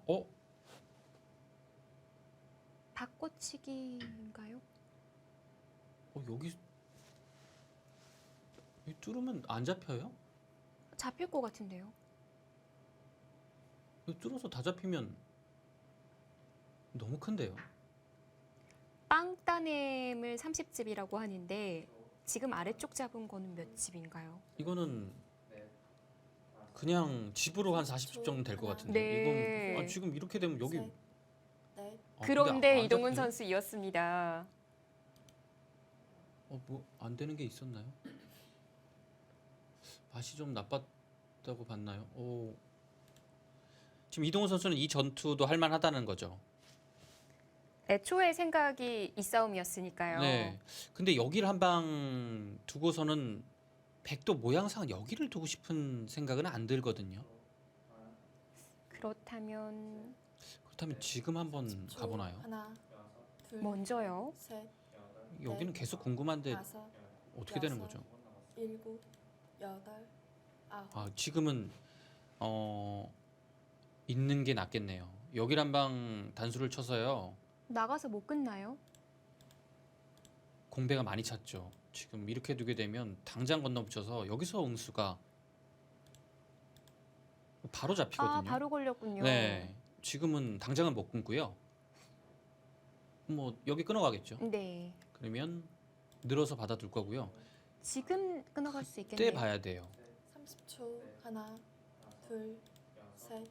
바꿔치기인가요? 여기 뚫으면 안 잡혀요? 잡힐 것 같은데요. 이거 뚫어서 다 잡히면 너무 큰데요. 빵 따냄을 30집이라고 하는데 지금 아래쪽 잡은 거는 몇 집인가요? 이거는 그냥 집으로 한 40집 정도 될 것 같은데. 네. 이건 지금 이렇게 되면 여기 셋, 넷, 그런데 근데 안 이동훈 잡히네. 선수 이었습니다. 뭐 안 되는 게 있었나요? 맛이 좀 나빴다고 봤나요? 지금 이동훈 선수는 이 전투도 할 만하다는 거죠. 애초에 생각이 이 싸움이었으니까요. 네. 근데 여기를 한 방 두고서는 백도 모양상 여기를 두고 싶은 생각은 안 들거든요. 그렇다면 그렇다면 지금 한번 10초. 가보나요? 하나, 둘, 먼저요. 셋, 여기는 계속 궁금한데 다섯, 어떻게 되는 여섯, 거죠? 일곱, 여덟, 아홉. 지금은 있는 게 낫겠네요. 여길 한 방 단수를 쳐서요. 나가서 못 끝나요? 공배가 많이 찼죠. 지금 이렇게 두게 되면 당장 건너붙여서 여기서 응수가 바로 잡히거든요. 아, 바로 걸렸군요. 네, 지금은 당장은 못 끊고요. 뭐 여기 끊어가겠죠. 네. 그러면 늘어서 받아둘 거고요. 지금 끊어갈 수 그때 있겠네요. 봐야 돼요. 30초. 하나, 둘, 셋,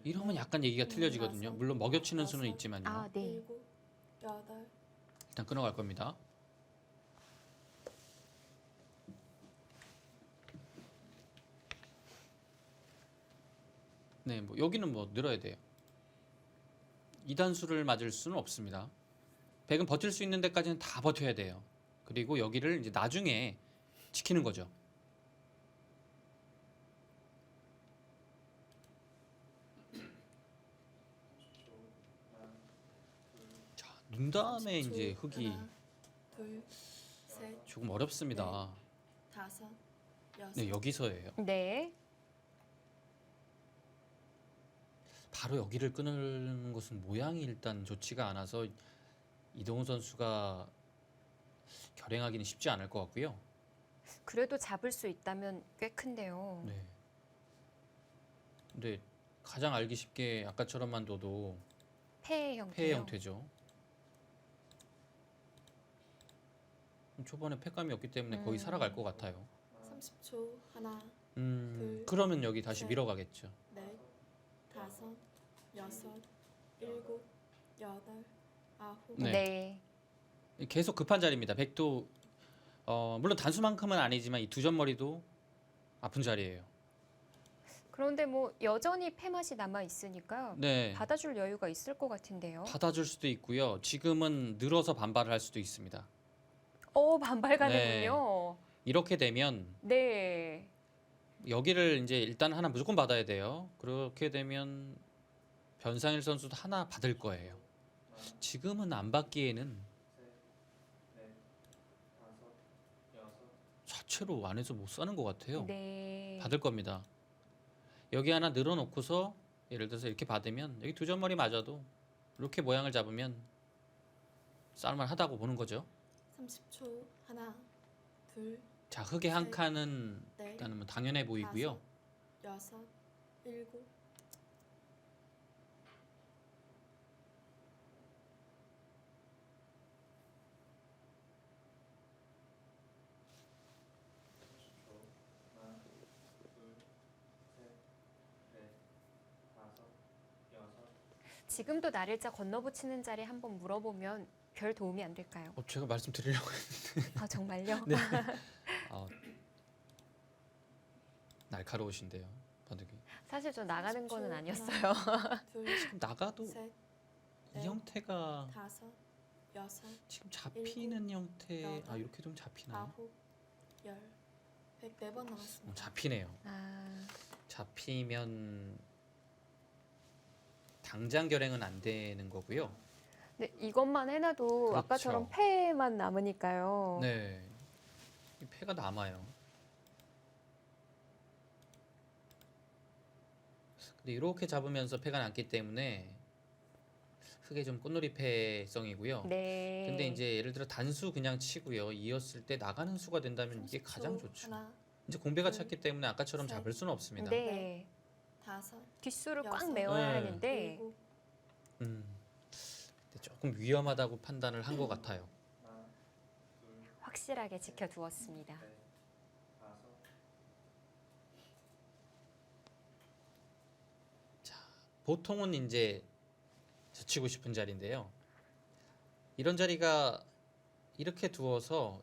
이러면 약간 얘기가 틀려지거든요. 물론 먹여치는 수는 있지만요. 아, 네. 일곱, 여덟, 일단 끊어갈 겁니다. 네, 뭐 여기는 뭐 늘어야 돼요. 2단수를 맞을 수는 없습니다. 백은 버틸 수 있는 데까지는 다 버텨야 돼요. 그리고 여기를 이제 나중에 지키는 거죠. 자, 눈 다음에 30초. 이제 흙이 하나, 둘, 셋, 조금 어렵습니다. 다섯, 여섯. 네, 여기서예요. 네. 바로 여기를 끊는 것은 모양이 일단 좋지가 않아서 이동훈 선수가 결행하기는 쉽지 않을 것 같고요. 그래도 잡을 수 있다면 꽤 큰데요. 네. 근데 가장 알기 쉽게 아까처럼만 둬도 폐의 형태요. 폐의 형태죠. 초반에 폐감이 없기 때문에 거의 살아갈 것 같아요. 30초. 하나, 그러면 여기 다시 셋. 밀어가겠죠. 넷, 다섯, 여섯, 일곱, 여덟, 아홉, 네. 네. 계속 급한 자리입니다. 백도 물론 단수만큼은 아니지만 이 두 점머리도 아픈 자리예요. 그런데 뭐 여전히 패맛이 남아 있으니까 네. 받아줄 여유가 있을 것 같은데요. 받아줄 수도 있고요. 지금은 늘어서 반발을 할 수도 있습니다. 반발 가능군요. 이렇게 되면 네. 여기를 이제 일단 하나 무조건 받아야 돼요. 그렇게 되면 변상일 선수도 하나 받을 거예요. 지금은 안 받기에는 자체로 안에서 못 사는 것 같아요. 네. 받을 겁니다. 여기 하나 늘어놓고서 예를 들어서 이렇게 받으면 여기 두 점머리 맞아도 이렇게 모양을 잡으면 싸울만 하다고 보는 거죠. 30초. 하나, 둘, 자, 흙의 한 셋, 칸은 넷, 일단은 뭐 당연해 보이고요. 다섯, 여섯, 일곱, 지금도 나를자 건너붙이는 자리 한번 물어보면 별 도움이 안 될까요? 제가 말씀드리려고 아 정말요? 네. 아, 날카로우신데요, 바둑이. 사실 저 나가는 거는 30초. 아니었어요. 하나, 둘, 지금 나가도 셋, 이 넷, 형태가 다섯, 여섯, 지금 잡히는 형태. 여덟, 이렇게 좀 잡히나요? 아홉, 열, 104번 남았습니다. 잡히네요. 아, 잡히면 당장 결행은 안 되는 거고요. 근데 이것만 해놔도 그렇죠. 아까처럼 패만 남으니까요. 네, 이 패가 남아요. 근데 이렇게 잡으면서 패가 남기 때문에 흙에 좀 꽃놀이 패성이고요. 네. 근데 이제 예를 들어 단수 그냥 치고요. 이었을 때 나가는 수가 된다면 이게 30초. 가장 좋죠. 하나, 이제 공배가 둘, 찼기 때문에 아까처럼 셋, 잡을 수는 없습니다. 네. 다섯, 뒷수를 꽉 여섯, 메워야 네. 하는데 일곱, 근데 조금 위험하다고 판단을 한 것 같아요. 확실하게 지켜두었습니다. 보통은 이제 젖히고 싶은 자리인데요. 이런 자리가 이렇게 두어서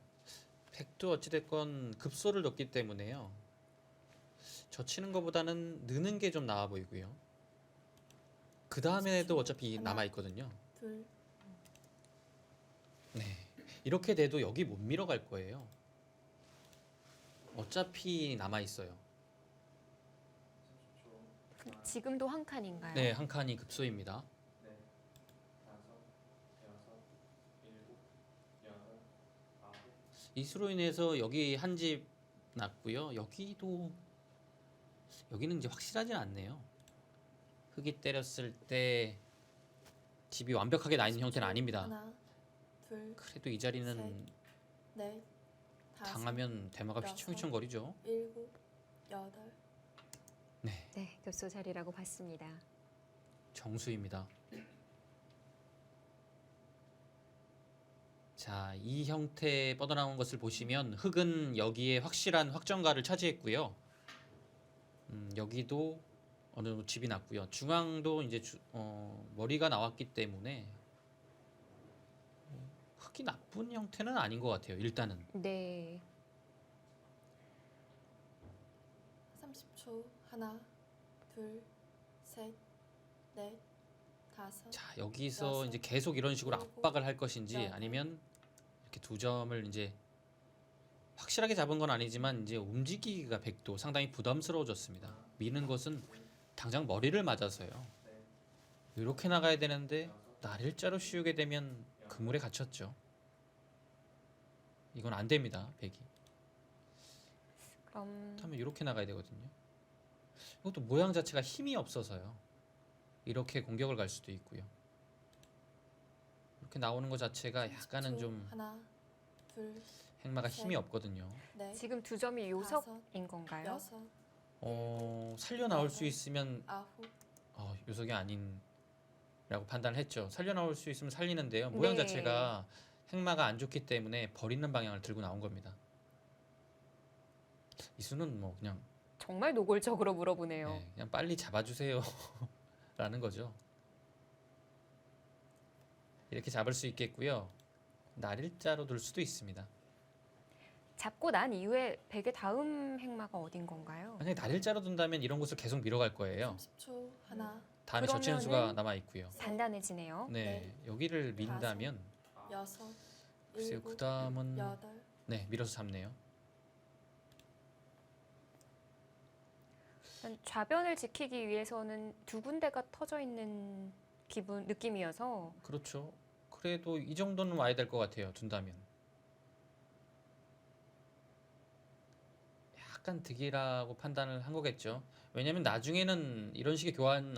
백도 어찌됐건 급소를 넣기 때문에요. 젖히는 것보다는 느는 게 좀 나아 보이고요. 그 다음에도 어차피 하나. 남아 있거든요. 둘, 네, 이렇게 돼도 여기 못 밀어갈 거예요. 어차피 남아 있어요. 지금도 한 칸인가요? 네, 한 칸이 급소입니다. 이수로 인해서 여기 한 집 났고요. 여기는 이제 확실하진 않네요. 흙이 때렸을 때 집이 완벽하게 나 있는 형태는 아닙니다. 하나, 둘, 그래도 이 자리는 셋, 넷, 다섯, 당하면 대마가 여섯. 휘청휘청거리죠. 일곱, 여덟, 네, 네, 급소 자리라고 봤습니다. 정수입니다. 자, 이 형태에 뻗어나온 것을 보시면 흙은 여기에 확실한 확정가를 차지했고요. 여기도 어느 정도 집이 났고요. 중앙도 이제 머리가 나왔기 때문에 흙이 나쁜 형태는 아닌 것 같아요. 일단은. 네. 30초. 하나, 둘, 셋, 넷, 다섯, 자, 여기서 여섯, 이제 계속 이런 식으로 일곱, 압박을 할 것인지 여덟. 아니면 이렇게 두 점을 이제 확실하게 잡은 건 아니지만 이제 움직이기가 백도 상당히 부담스러워졌습니다. 미는 것은 당장 머리를 맞아서요. 이렇게 나가야 되는데 날일자로 씌우게 되면 그물에 갇혔죠. 이건 안 됩니다. 백이. 그럼 그렇다면 이렇게 나가야 되거든요. 이것도 모양 자체가 힘이 없어서요. 이렇게 공격을 갈 수도 있고요. 이렇게 나오는 것 자체가 약간은 30초. 좀 하나, 둘, 행마가 셋. 힘이 없거든요. 넷, 지금 두 점이 다섯, 요석인 건가요? 여섯, 살려 나올 수 있으면 아홉, 요석이 아닌라고 판단을 했죠. 살려 나올 수 있으면 살리는데요. 모양 네. 자체가 행마가 안 좋기 때문에 버리는 방향을 들고 나온 겁니다. 이수는 뭐 그냥 정말 노골적으로 물어보네요. 그냥 빨리 잡아주세요. 라는 거죠. 이렇게 잡을 수 있겠고요. 날일자로 둘 수도 있습니다. 잡고 난 이후에 백의 다음 행마가 어딘 건가요? 만약에 날일자로 둔다면 이런 곳을 계속 밀어갈 거예요. 30초. 하나, 다음에 젖히는 수가 그러면은 남아 있고요. 단단해지네요. 네, 여기를 민다면 여섯, 글쎄요. 일곱, 그 다음은 여덟. 네 밀어서 잡네요. 일단 좌변을 지키기 위해서는 두 군데가 터져 있는 느낌이어서 그렇죠. 그래도 이 정도는 와야 될 것 같아요. 둔다면. 약간 득이라고 판단을 한 거겠죠. 왜냐면 나중에는 이런 식의 교환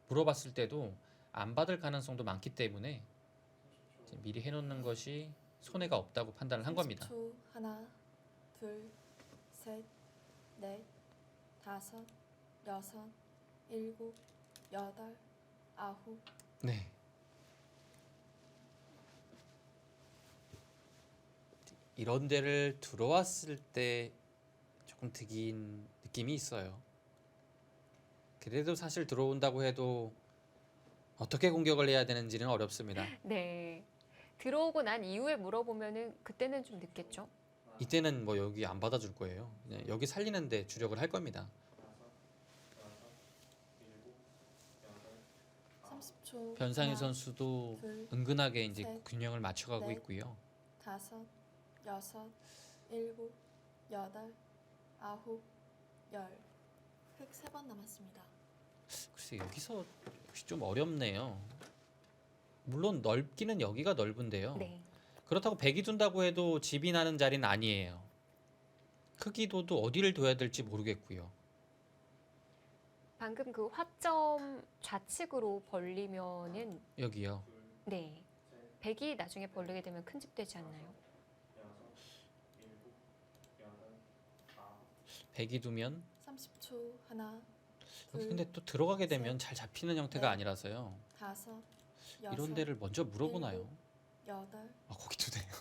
물어봤을 때도 안 받을 가능성도 많기 때문에 이제 미리 해놓는 것이 손해가 없다고 판단을 한 겁니다. 30초. 하나, 둘, 셋, 넷, 다섯, 여섯, 일곱, 여덟, 아홉. 네. 이런 데를 들어왔을 때 조금 득인 느낌이 있어요. 그래도 사실 들어온다고 해도 어떻게 공격을 해야 되는지는 어렵습니다. 네. 들어오고 난 이후에 물어보면은 그때는 좀 늦겠죠. 이때는 뭐 여기 안 받아줄 거예요. 그냥 여기 살리는데 주력을 할 겁니다. 30초. 변상희 하나, 선수도 둘, 은근하게 이제 셋, 균형을 맞춰가고 넷. 있고요. 다섯, 여섯, 일곱, 여덟, 아홉, 열. 획 3번 남았습니다. 글쎄 여기서 역시 좀 어렵네요. 물론 넓기는 여기가 넓은데요. 네. 그렇다고 백이 둔다고 해도 집이 나는 자리는 아니에요. 크기도도 어디를 둬야 될지 모르겠고요. 방금 그 화점 좌측으로 벌리면은 여기요. 네. 백이 나중에 벌리게 되면 큰 집 되지 않나요? 백이 두면 30초. 하나, 여기 둘, 근데 또 들어가게 되면 셋, 잘 잡히는 형태가 넷. 아니라서요. 다섯, 여섯, 이런 데를 먼저 물어보나요? 일곱. 여덟. 아 거기 두네요.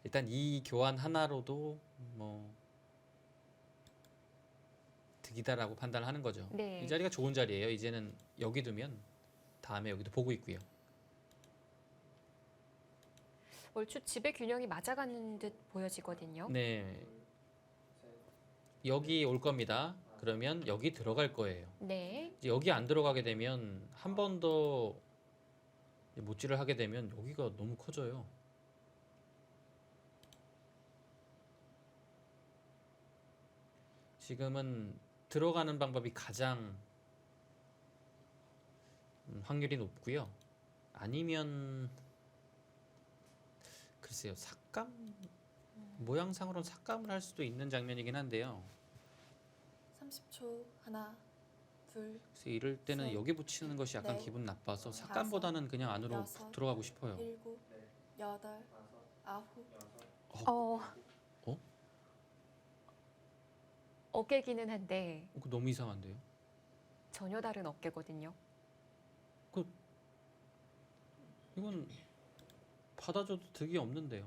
일단 이 교환 하나로도 뭐 득이다라고 판단을 하는 거죠. 네. 이 자리가 좋은 자리예요. 이제는 여기 두면 다음에 여기도 보고 있고요. 얼추 집의 균형이 맞아가는 듯 보여지거든요. 네. 여기 올 겁니다. 그러면 여기 들어갈 거예요. 네. 이제 여기 안 들어가게 되면 한 번 더 못질을 하게 되면 여기가 너무 커져요. 지금은 들어가는 방법이 가장 확률이 높고요. 아니면 글쎄요. 삭감 모양상으로는 삭감을 할 수도 있는 장면이긴 한데요. 30초. 하나, 둘, 그래서 이럴 때는 셋, 여기 붙이는 것이 약간 넷, 기분 나빠서 삭감보다는 그냥 안으로 여섯, 푹 들어가고 싶어요. 일곱, 여덟, 아홉. 어. 어? 어깨기는 한데 그거 너무 이상한데요? 전혀 다른 어깨거든요. 이건 받아줘도 득이 없는데요.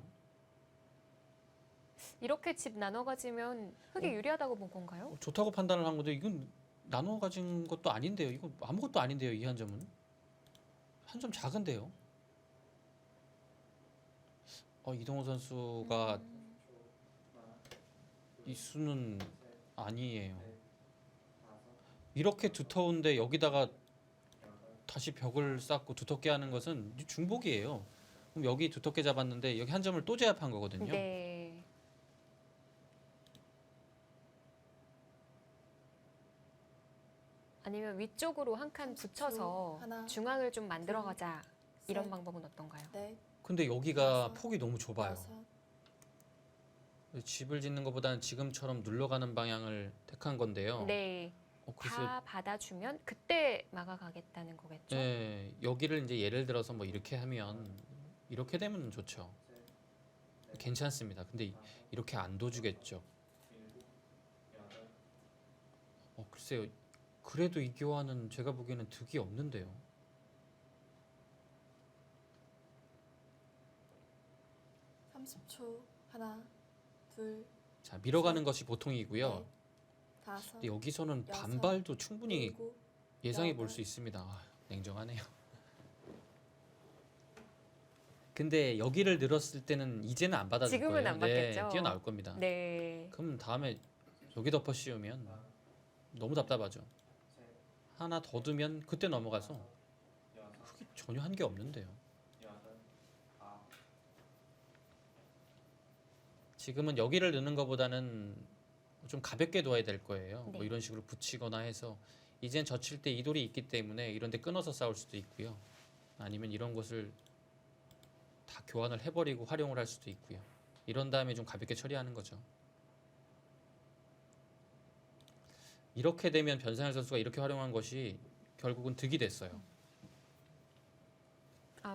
이렇게 집 나눠 가지면 흙이 유리하다고 본 건가요? 좋다고 판단을 한 건데 이건 나눠 가진 것도 아닌데요. 이거 아무것도 아닌데요. 이 한 점은 한 점 작은데요. 이동호 선수가 이 수는 아니에요. 이렇게 두터운데 여기다가 다시 벽을 쌓고 두텁게 하는 것은 중복이에요. 그럼 여기 두텁게 잡았는데 여기 한 점을 또 제압한 거거든요. 네. 아니면 위쪽으로 한 칸 붙여서 하나, 중앙을 좀 만들어 가자. 이런 셋, 방법은 어떤가요? 넷, 근데 여기가 다섯, 폭이 너무 좁아요. 여섯. 집을 짓는 것보다는 지금처럼 눌러가는 방향을 택한 건데요. 네. 글쎄, 다 받아주면 그때 막아가겠다는 거겠죠? 네, 여기를 이제 예를 들어서 뭐 이렇게 하면 이렇게 되면 좋죠. 괜찮습니다. 근데 이렇게 안 둬주겠죠. 글쎄요. 그래도 이 교환은 제가 보기에는 득이 없는데요. 30초. 하나, 둘, 자, 밀어가는 것이 보통이고요. 넷, 다섯, 근데 여기서는 여섯, 반발도 충분히 일곱, 예상해 볼 수 여덟. 있습니다. 아, 냉정하네요. 근데 여기를 늘었을 때는 이제는 안 받아줄 지금은 거예요. 안 받겠죠? 네, 뛰어나올 겁니다. 네. 그럼 다음에 여기 덮어 씌우면 너무 답답하죠. 하나 더 두면 그때 넘어가서 흙이 전혀 한 게 없는데요. 지금은 여기를 넣는 것보다는 좀 가볍게 둬야 될 거예요. 네. 뭐 이런 식으로 붙이거나 해서 이젠 젖힐 때 이 돌이 있기 때문에 이런 데 끊어서 싸울 수도 있고요. 아니면 이런 것을 다 교환을 해버리고 활용을 할 수도 있고요. 이런 다음에 좀 가볍게 처리하는 거죠. 이렇게 되면 변상현 선수가 이렇게 활용한 것이 결국은 득이 됐어요.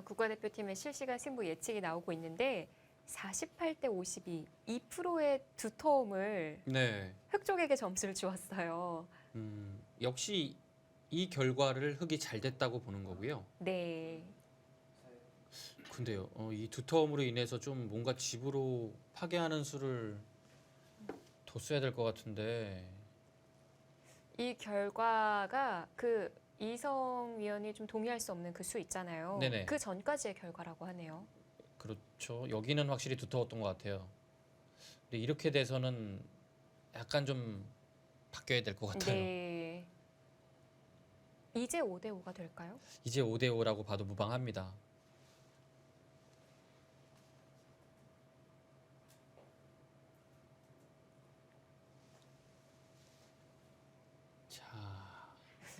국가대표팀의 실시간 승부 예측이 나오고 있는데 48대 52, 2%의 두터움을 네. 흑 쪽에게 점수를 주었어요. 역시 이 결과를 흑이 잘 됐다고 보는 거고요. 네. 근데요, 이 두터움으로 인해서 좀 뭔가 집으로 파괴하는 수를 뒀어야 될 것 같은데. 이 결과가 그 이성 위원이 좀 동의할 수 없는 그 수 있잖아요. 네네. 그 전까지의 결과라고 하네요. 그렇죠. 여기는 확실히 두터웠던 것 같아요. 근데 이렇게 돼서는 약간 좀 바뀌어야 될 것 같아요. 네. 이제 5대 5가 될까요? 이제 5대 5라고 봐도 무방합니다. 자,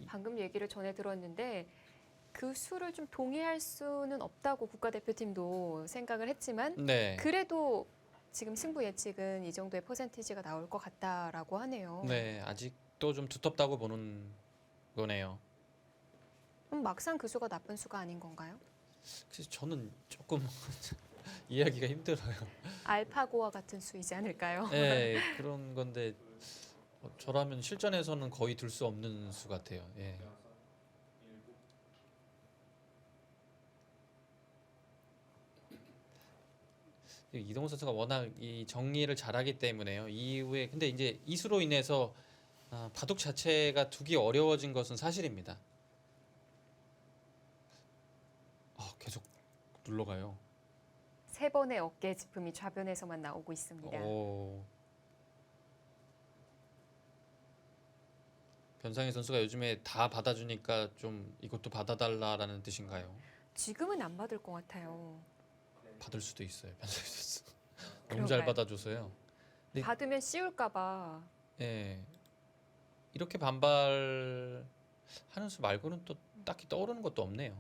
방금 얘기를 전해 들었는데 그 수를 좀 동의할 수는 없다고 국가대표팀도 생각을 했지만 네. 그래도 지금 승부 예측은 이 정도의 퍼센티지가 나올 것 같다라고 하네요. 네, 아직도 좀 두텁다고 보는 거네요. 그럼 막상 그 수가 나쁜 수가 아닌 건가요? 그래서 저는 조금 이해하기가 힘들어요. 알파고와 같은 수이지 않을까요? 네, 그런 건데 저라면 실전에서는 거의 들 수 없는 수 같아요. 예. 이동훈 선수가 워낙 이 정리를 잘하기 때문에요. 이후에 근데 이제 이 수로 인해서 바둑 자체가 두기 어려워진 것은 사실입니다. 계속 눌러가요. 세 번의 어깨 짚음이 좌변에서만 나오고 있습니다. 변상희 선수가 요즘에 다 받아주니까 좀 이것도 받아달라라는 뜻인가요? 지금은 안 받을 것 같아요. 받을 수도 있어요, 변상희 선수. 너무 잘 그런가요? 받아줘서요. 네. 받으면 씌울까 봐. 예. 이렇게 반발하는 수 말고는 또 딱히 떠오르는 것도 없네요.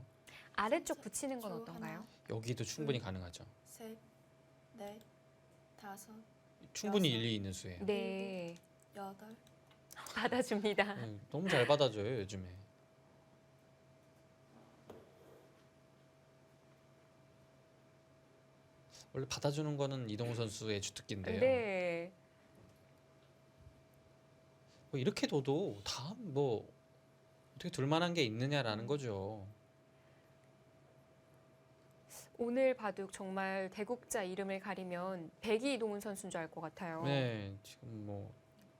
아래쪽 붙이는 건 초 어떤가요? 하나, 여기도 충분히 가능하죠. 셋, 넷, 다섯, 충분히 여섯. 일리 있는 수예요. 네, 여덟, 받아줍니다. 너무 잘 받아줘요, 요즘에. 원래 받아주는 거는 이동우 선수의 주특기인데요. 네, 뭐 이렇게 둬도 다음 뭐 어떻게 둘만한 게 있느냐라는 거죠. 오늘 바둑 정말 대국자 이름을 가리면 백이 이동훈 선수인 줄 알 것 같아요. 네, 지금 뭐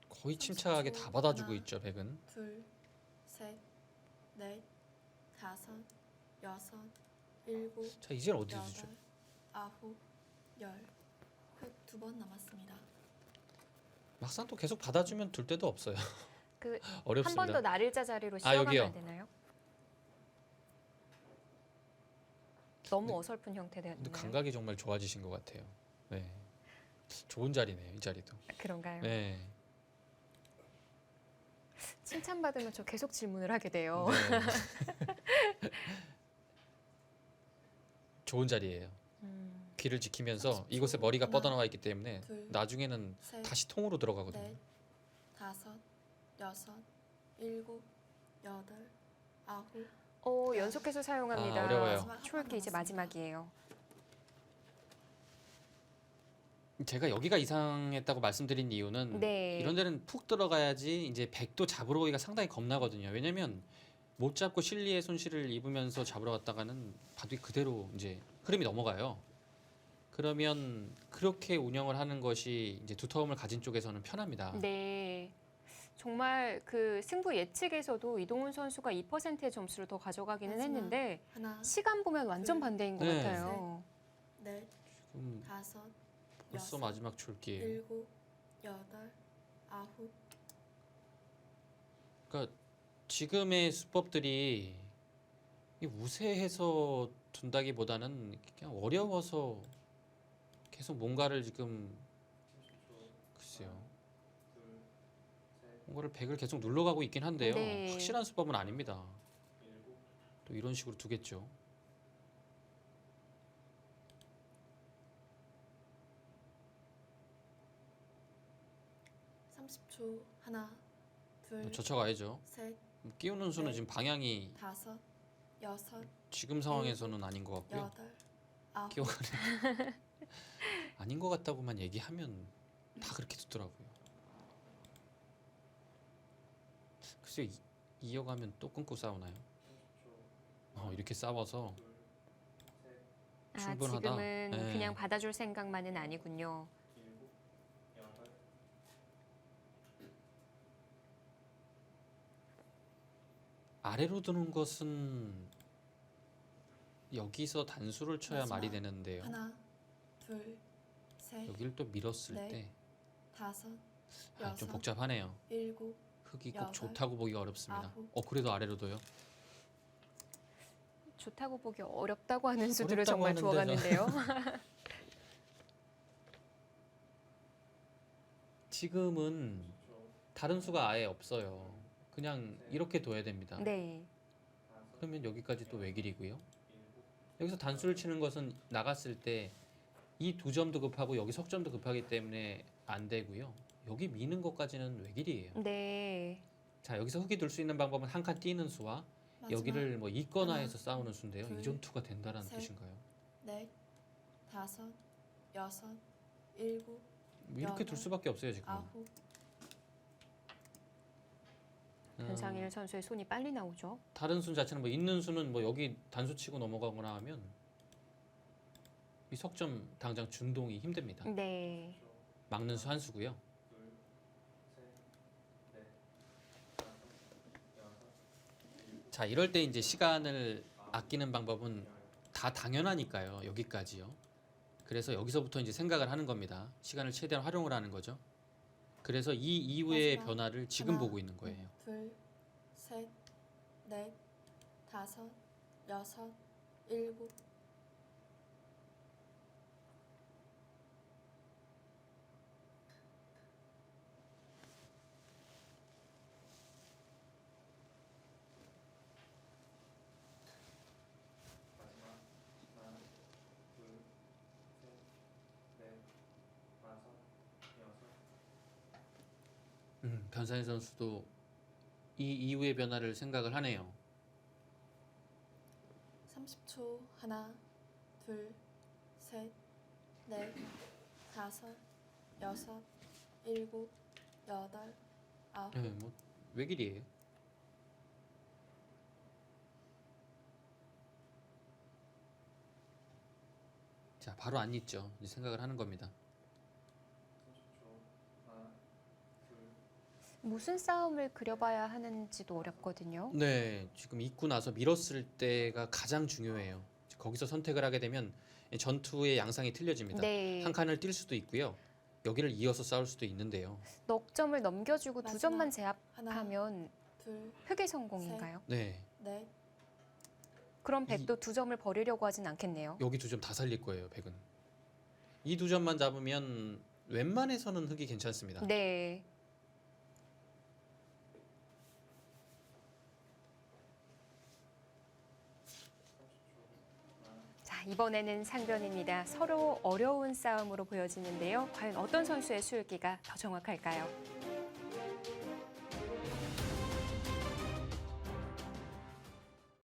거의 침착하게 다 받아주고 하나. 있죠, 백은. 둘, 셋, 넷, 다섯, 여섯, 일곱, 자, 이제 어디 두죠? 여덟, 아홉, 열. 흑 두 번 남았습니다. 막상 또 계속 받아주면 둘 데도 없어요. 그 한 어렵습니다. 번 더 나를자 자리로 아, 씌워가면 여기요. 안 되나요? 너무 어설픈 형태 근데 되었나요? 감각이 정말 좋아지신 것 같아요. 네, 좋은 자리네요, 이 자리도. 그런가요? 네, 칭찬받으면 저 계속 질문을 하게 돼요. 네. 좋은 자리예요. 음, 귀를 지키면서 이곳에 머리가 하나, 뻗어나와 있기 때문에 둘, 나중에는 셋, 다시 통으로 들어가거든요. 넷, 다섯, 여섯, 일곱, 여덟, 아홉. 연속해서 사용합니다. 어려워요. 마지막 초읽기 이제 남았습니다. 마지막이에요. 제가 여기가 이상했다고 말씀드린 이유는 네. 이런 데는 푹 들어가야지 이제 백도 잡으러 가기가 상당히 겁나거든요. 왜냐면 못 잡고 실리의 손실을 입으면서 잡으러 갔다가는 바둑이 그대로 이제 흐름이 넘어가요. 그러면 그렇게 운영을 하는 것이 이제 두터움을 가진 쪽에서는 편합니다. 네. 정말 그 승부 예측에서도 이동훈 선수가 2%의 점수를 더 가져가기는 마지막. 했는데 하나, 시간 보면 완전 둘, 반대인 것 네. 같아요. 넷, 지금 다섯, 벌써 여섯, 마지막 줄기예요. 일곱, 여덟, 아홉. 그러니까 지금의 수법들이 이 우세해서 둔다기보다는 그냥 어려워서 계속 뭔가를 지금 글쎄요. 뭔가를 100을 계속 눌러가고 있긴 한데요. 네. 확실한 수법은 아닙니다. 또 이런 식으로 두겠죠. 30초. 하나, 둘, 젖혀가야죠. 셋, 끼우는 수는 네. 지금 방향이 다섯, 여섯, 지금 상황에서는 아닌 것 같고요. 여덟, 아홉. 끼워가는 아닌 것 같다고만 얘기하면 다 그렇게 두더라고요. 글쎄요, 이어가면 또 끊고 싸우나요? 이렇게 싸워서 아, 충분하다. 지금은 네. 그냥 받아줄 생각만은 아니군요. 아래로 두는 것은 여기서 단수를 쳐야 마지막. 말이 되는데요. 하나, 둘, 셋, 여기를 또 밀었을 네. 때 다섯, 좀 여섯, 복잡하네요. 일곱, 흙이 꼭 여덟, 좋다고 보기가 어렵습니다. 아홉. 그래도 아래로 둬요. 좋다고 보기 어렵다고 하는 수들을 어렵다고 정말 하는데 주워갔는데요. 지금은 다른 수가 아예 없어요. 그냥 이렇게 둬야 됩니다. 네. 그러면 여기까지 또 외길이고요. 여기서 단수를 치는 것은 나갔을 때 이 두 점도 급하고 여기 석점도 급하기 때문에 안 되고요. 여기 미는 것까지는 외길이에요. 네. 자, 여기서 흙이 둘 수 있는 방법은 한 칸 띄는 수와 마지막. 여기를 뭐 있거나 하나, 해서 싸우는 수인데요. 둘, 이전투가 된다는 셋. 뜻인가요? 넷, 다섯, 여섯, 일곱, 뭐 이렇게 둘 여덟, 수밖에 없어요 지금. 아홉. 변상일 선수의 손이 빨리 나오죠. 다른 수 자체는 뭐 있는 수는 뭐 여기 단수 치고 넘어가거나 하면 이 석점 당장 준동이 힘듭니다. 네. 막는 수 한 수고요. 자, 이럴 때 이제 시간을 아끼는 방법은 다 당연하니까요. 여기까지요. 그래서 여기서부터 이제 생각을 하는 겁니다. 시간을 최대한 활용을 하는 거죠. 그래서 이 이후의 마지막. 변화를 지금 하나, 보고 있는 거예요. 둘, 셋, 넷, 다섯, 여섯, 일곱. 변산희 선수도 이 이후의 변화를 생각을 하네요. 30초. 하나, 둘, 셋, 넷, 다섯, 여섯, 일곱, 여덟, 아홉. 네, 뭐 외길이에요. 자, 바로 안 잊죠. 이제 생각을 하는 겁니다. 무슨 싸움을 그려봐야 하는지도 어렵거든요. 네, 지금 잊고 나서 밀었을 때가 가장 중요해요. 거기서 선택을 하게 되면 전투의 양상이 틀려집니다. 네. 한 칸을 뛸 수도 있고요. 여기를 이어서 싸울 수도 있는데요. 넉 점을 넘겨주고 두 마지막. 점만 하나, 제압하면 둘, 획의 성공인가요? 네, 넷, 그럼 백도 두 점을 버리려고 하진 않겠네요. 여기 두 점 다 살릴 거예요. 백은 이 두 점만 잡으면 웬만해서는 흙이 괜찮습니다. 네. 자, 이번에는 상변입니다. 서로 어려운 싸움으로 보여지는데요. 과연 어떤 선수의 수읽기가 더 정확할까요?